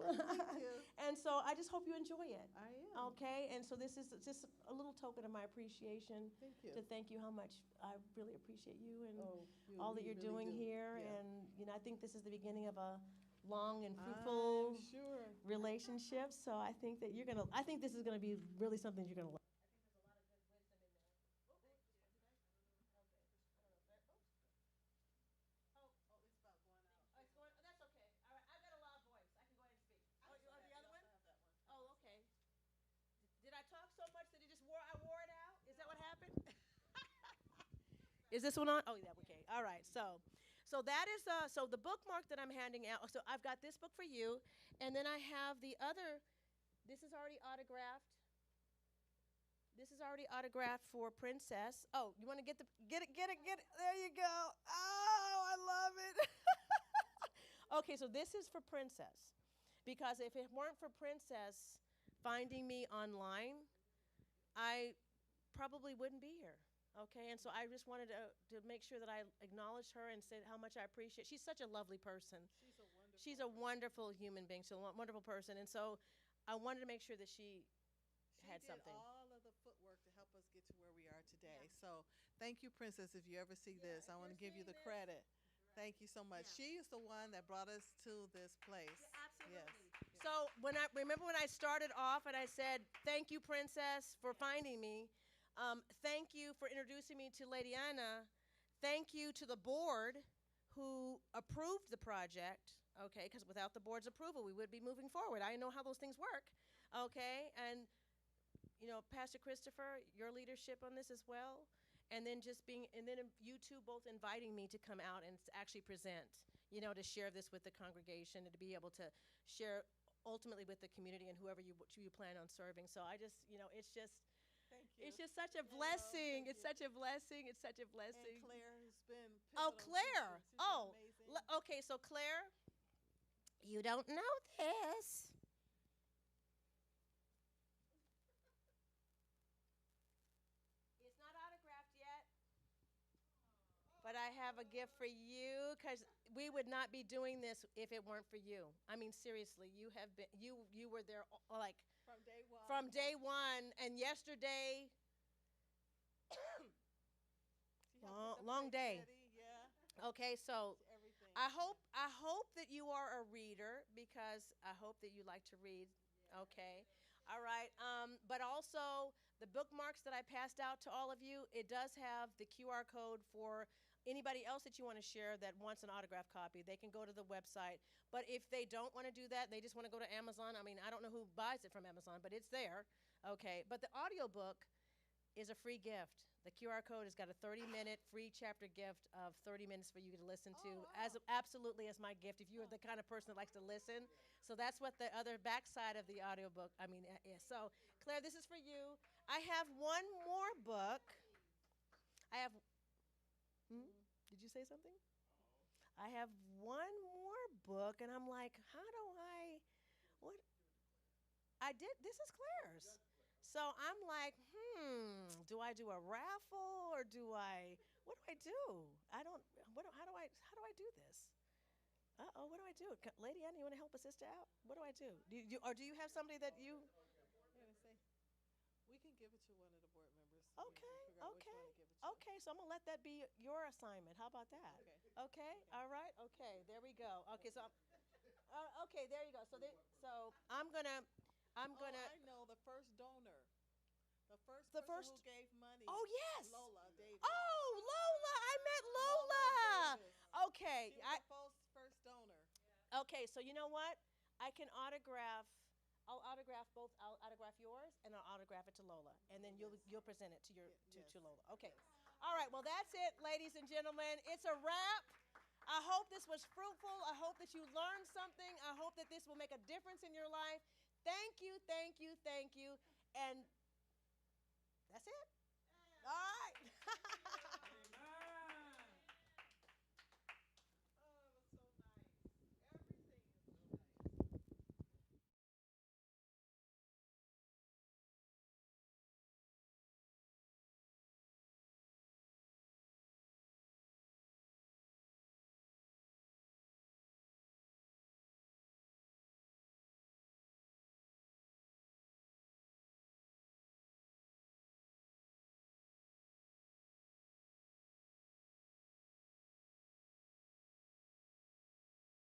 you. And so I just hope you enjoy it. I am. Okay, and so this is just a little token of my appreciation. Thank you. To thank you how much I really appreciate you and Oh, all that we you're really doing do. here, Yeah. and I think this is the beginning of a long and fruitful I'm sure. relationship. So I think that I think this is gonna be really something you're gonna love. Did I talk so much that I wore it out? Is that what happened? Is this one on? Oh, yeah, okay. All right. So that is so the bookmark that I'm handing out. So I've got this book for you, and then I have the other. This is already autographed. This is already autographed for Princess. Oh, you want to get it. There you go. Oh, I love it. Okay, so this is for Princess, because if it weren't for Princess finding me online, I probably wouldn't be here. Okay, and so I just wanted to make sure that I acknowledged her and said how much I appreciate. She's such a lovely person. She's a wonderful human being. She's a wonderful person, and so I wanted to make sure that she had something. She did all of the footwork to help us get to where we are today. Yeah. So thank you, Princess. If you ever see this, I want to give you the credit. Thank you so much. Yeah. She is the one that brought us to this place. Yeah, absolutely. Yes. So when I started off and I said, "Thank you, Princess, for finding me. Thank you for introducing me to Lady Anna. Thank you to the board who approved the project." Okay, because without the board's approval, we would be moving forward. I know how those things work. Okay, and Pastor Christopher, your leadership on this as well. And then you two both inviting me to come out and actually present, to share this with the congregation and to be able to share ultimately with the community and whoever you plan on serving. So I just, it's just, Thank you. it's just such a blessing. It's such a blessing. It's such a blessing. And Claire, who's been Oh, pivotal. Claire. She's been amazing. Okay. So Claire, you don't know this. But I have a gift for you, because we would not be doing this if it weren't for you. I mean, seriously, you have been, you were there like From day one. From day one, and yesterday. Long day. Yeah. Okay, so Everything. I hope that you are a reader, because I hope that you like to read. Yeah. Okay. All right. But also the bookmarks that I passed out to all of you, it does have the QR code for anybody else that you want to share that wants an autograph copy. They can go to the website. But if they don't want to do that, they just want to go to Amazon. I mean, I don't know who buys it from Amazon, but it's there. Okay. But the audiobook is a free gift The QR code has got a 30-minute free chapter gift of 30 minutes for you to listen to, Oh, wow. as absolutely as my gift if you are the kind of person that likes to listen. So that's what the other backside of the audiobook, is. So, Claire, this is for you. I have one more book. I have, did you say something? I have one more book, and I'm like, how do what? I did, this is Claire's. So I'm like, do I do a raffle or what do I do? I don't, how do I do this? What do I do? Lady Anna, you want to help a sister out? What do I do? Or do you have somebody that you? Yeah, they say, we can give it to one of the board members. Okay, We can figure out which okay, one to give it to. okay. So I'm gonna let that be your assignment. How about that? Okay. Okay. All right. Okay. There we go. Okay. So, okay. There you go. So I'm gonna. Oh, I know the first donor. The The person first- who gave money. Oh yes. Lola Davis. Oh, Lola. I met Lola. Davis. Okay. She was the first donor. Okay. So you know what? I can autograph. I'll autograph both. I'll autograph yours and I'll autograph it to Lola, and then you'll present it to to Lola. Okay. All right. Well, that's it, ladies and gentlemen. It's a wrap. I hope this was fruitful. I hope that you learned something. I hope that this will make a difference in your life. Thank you, thank you, thank you. And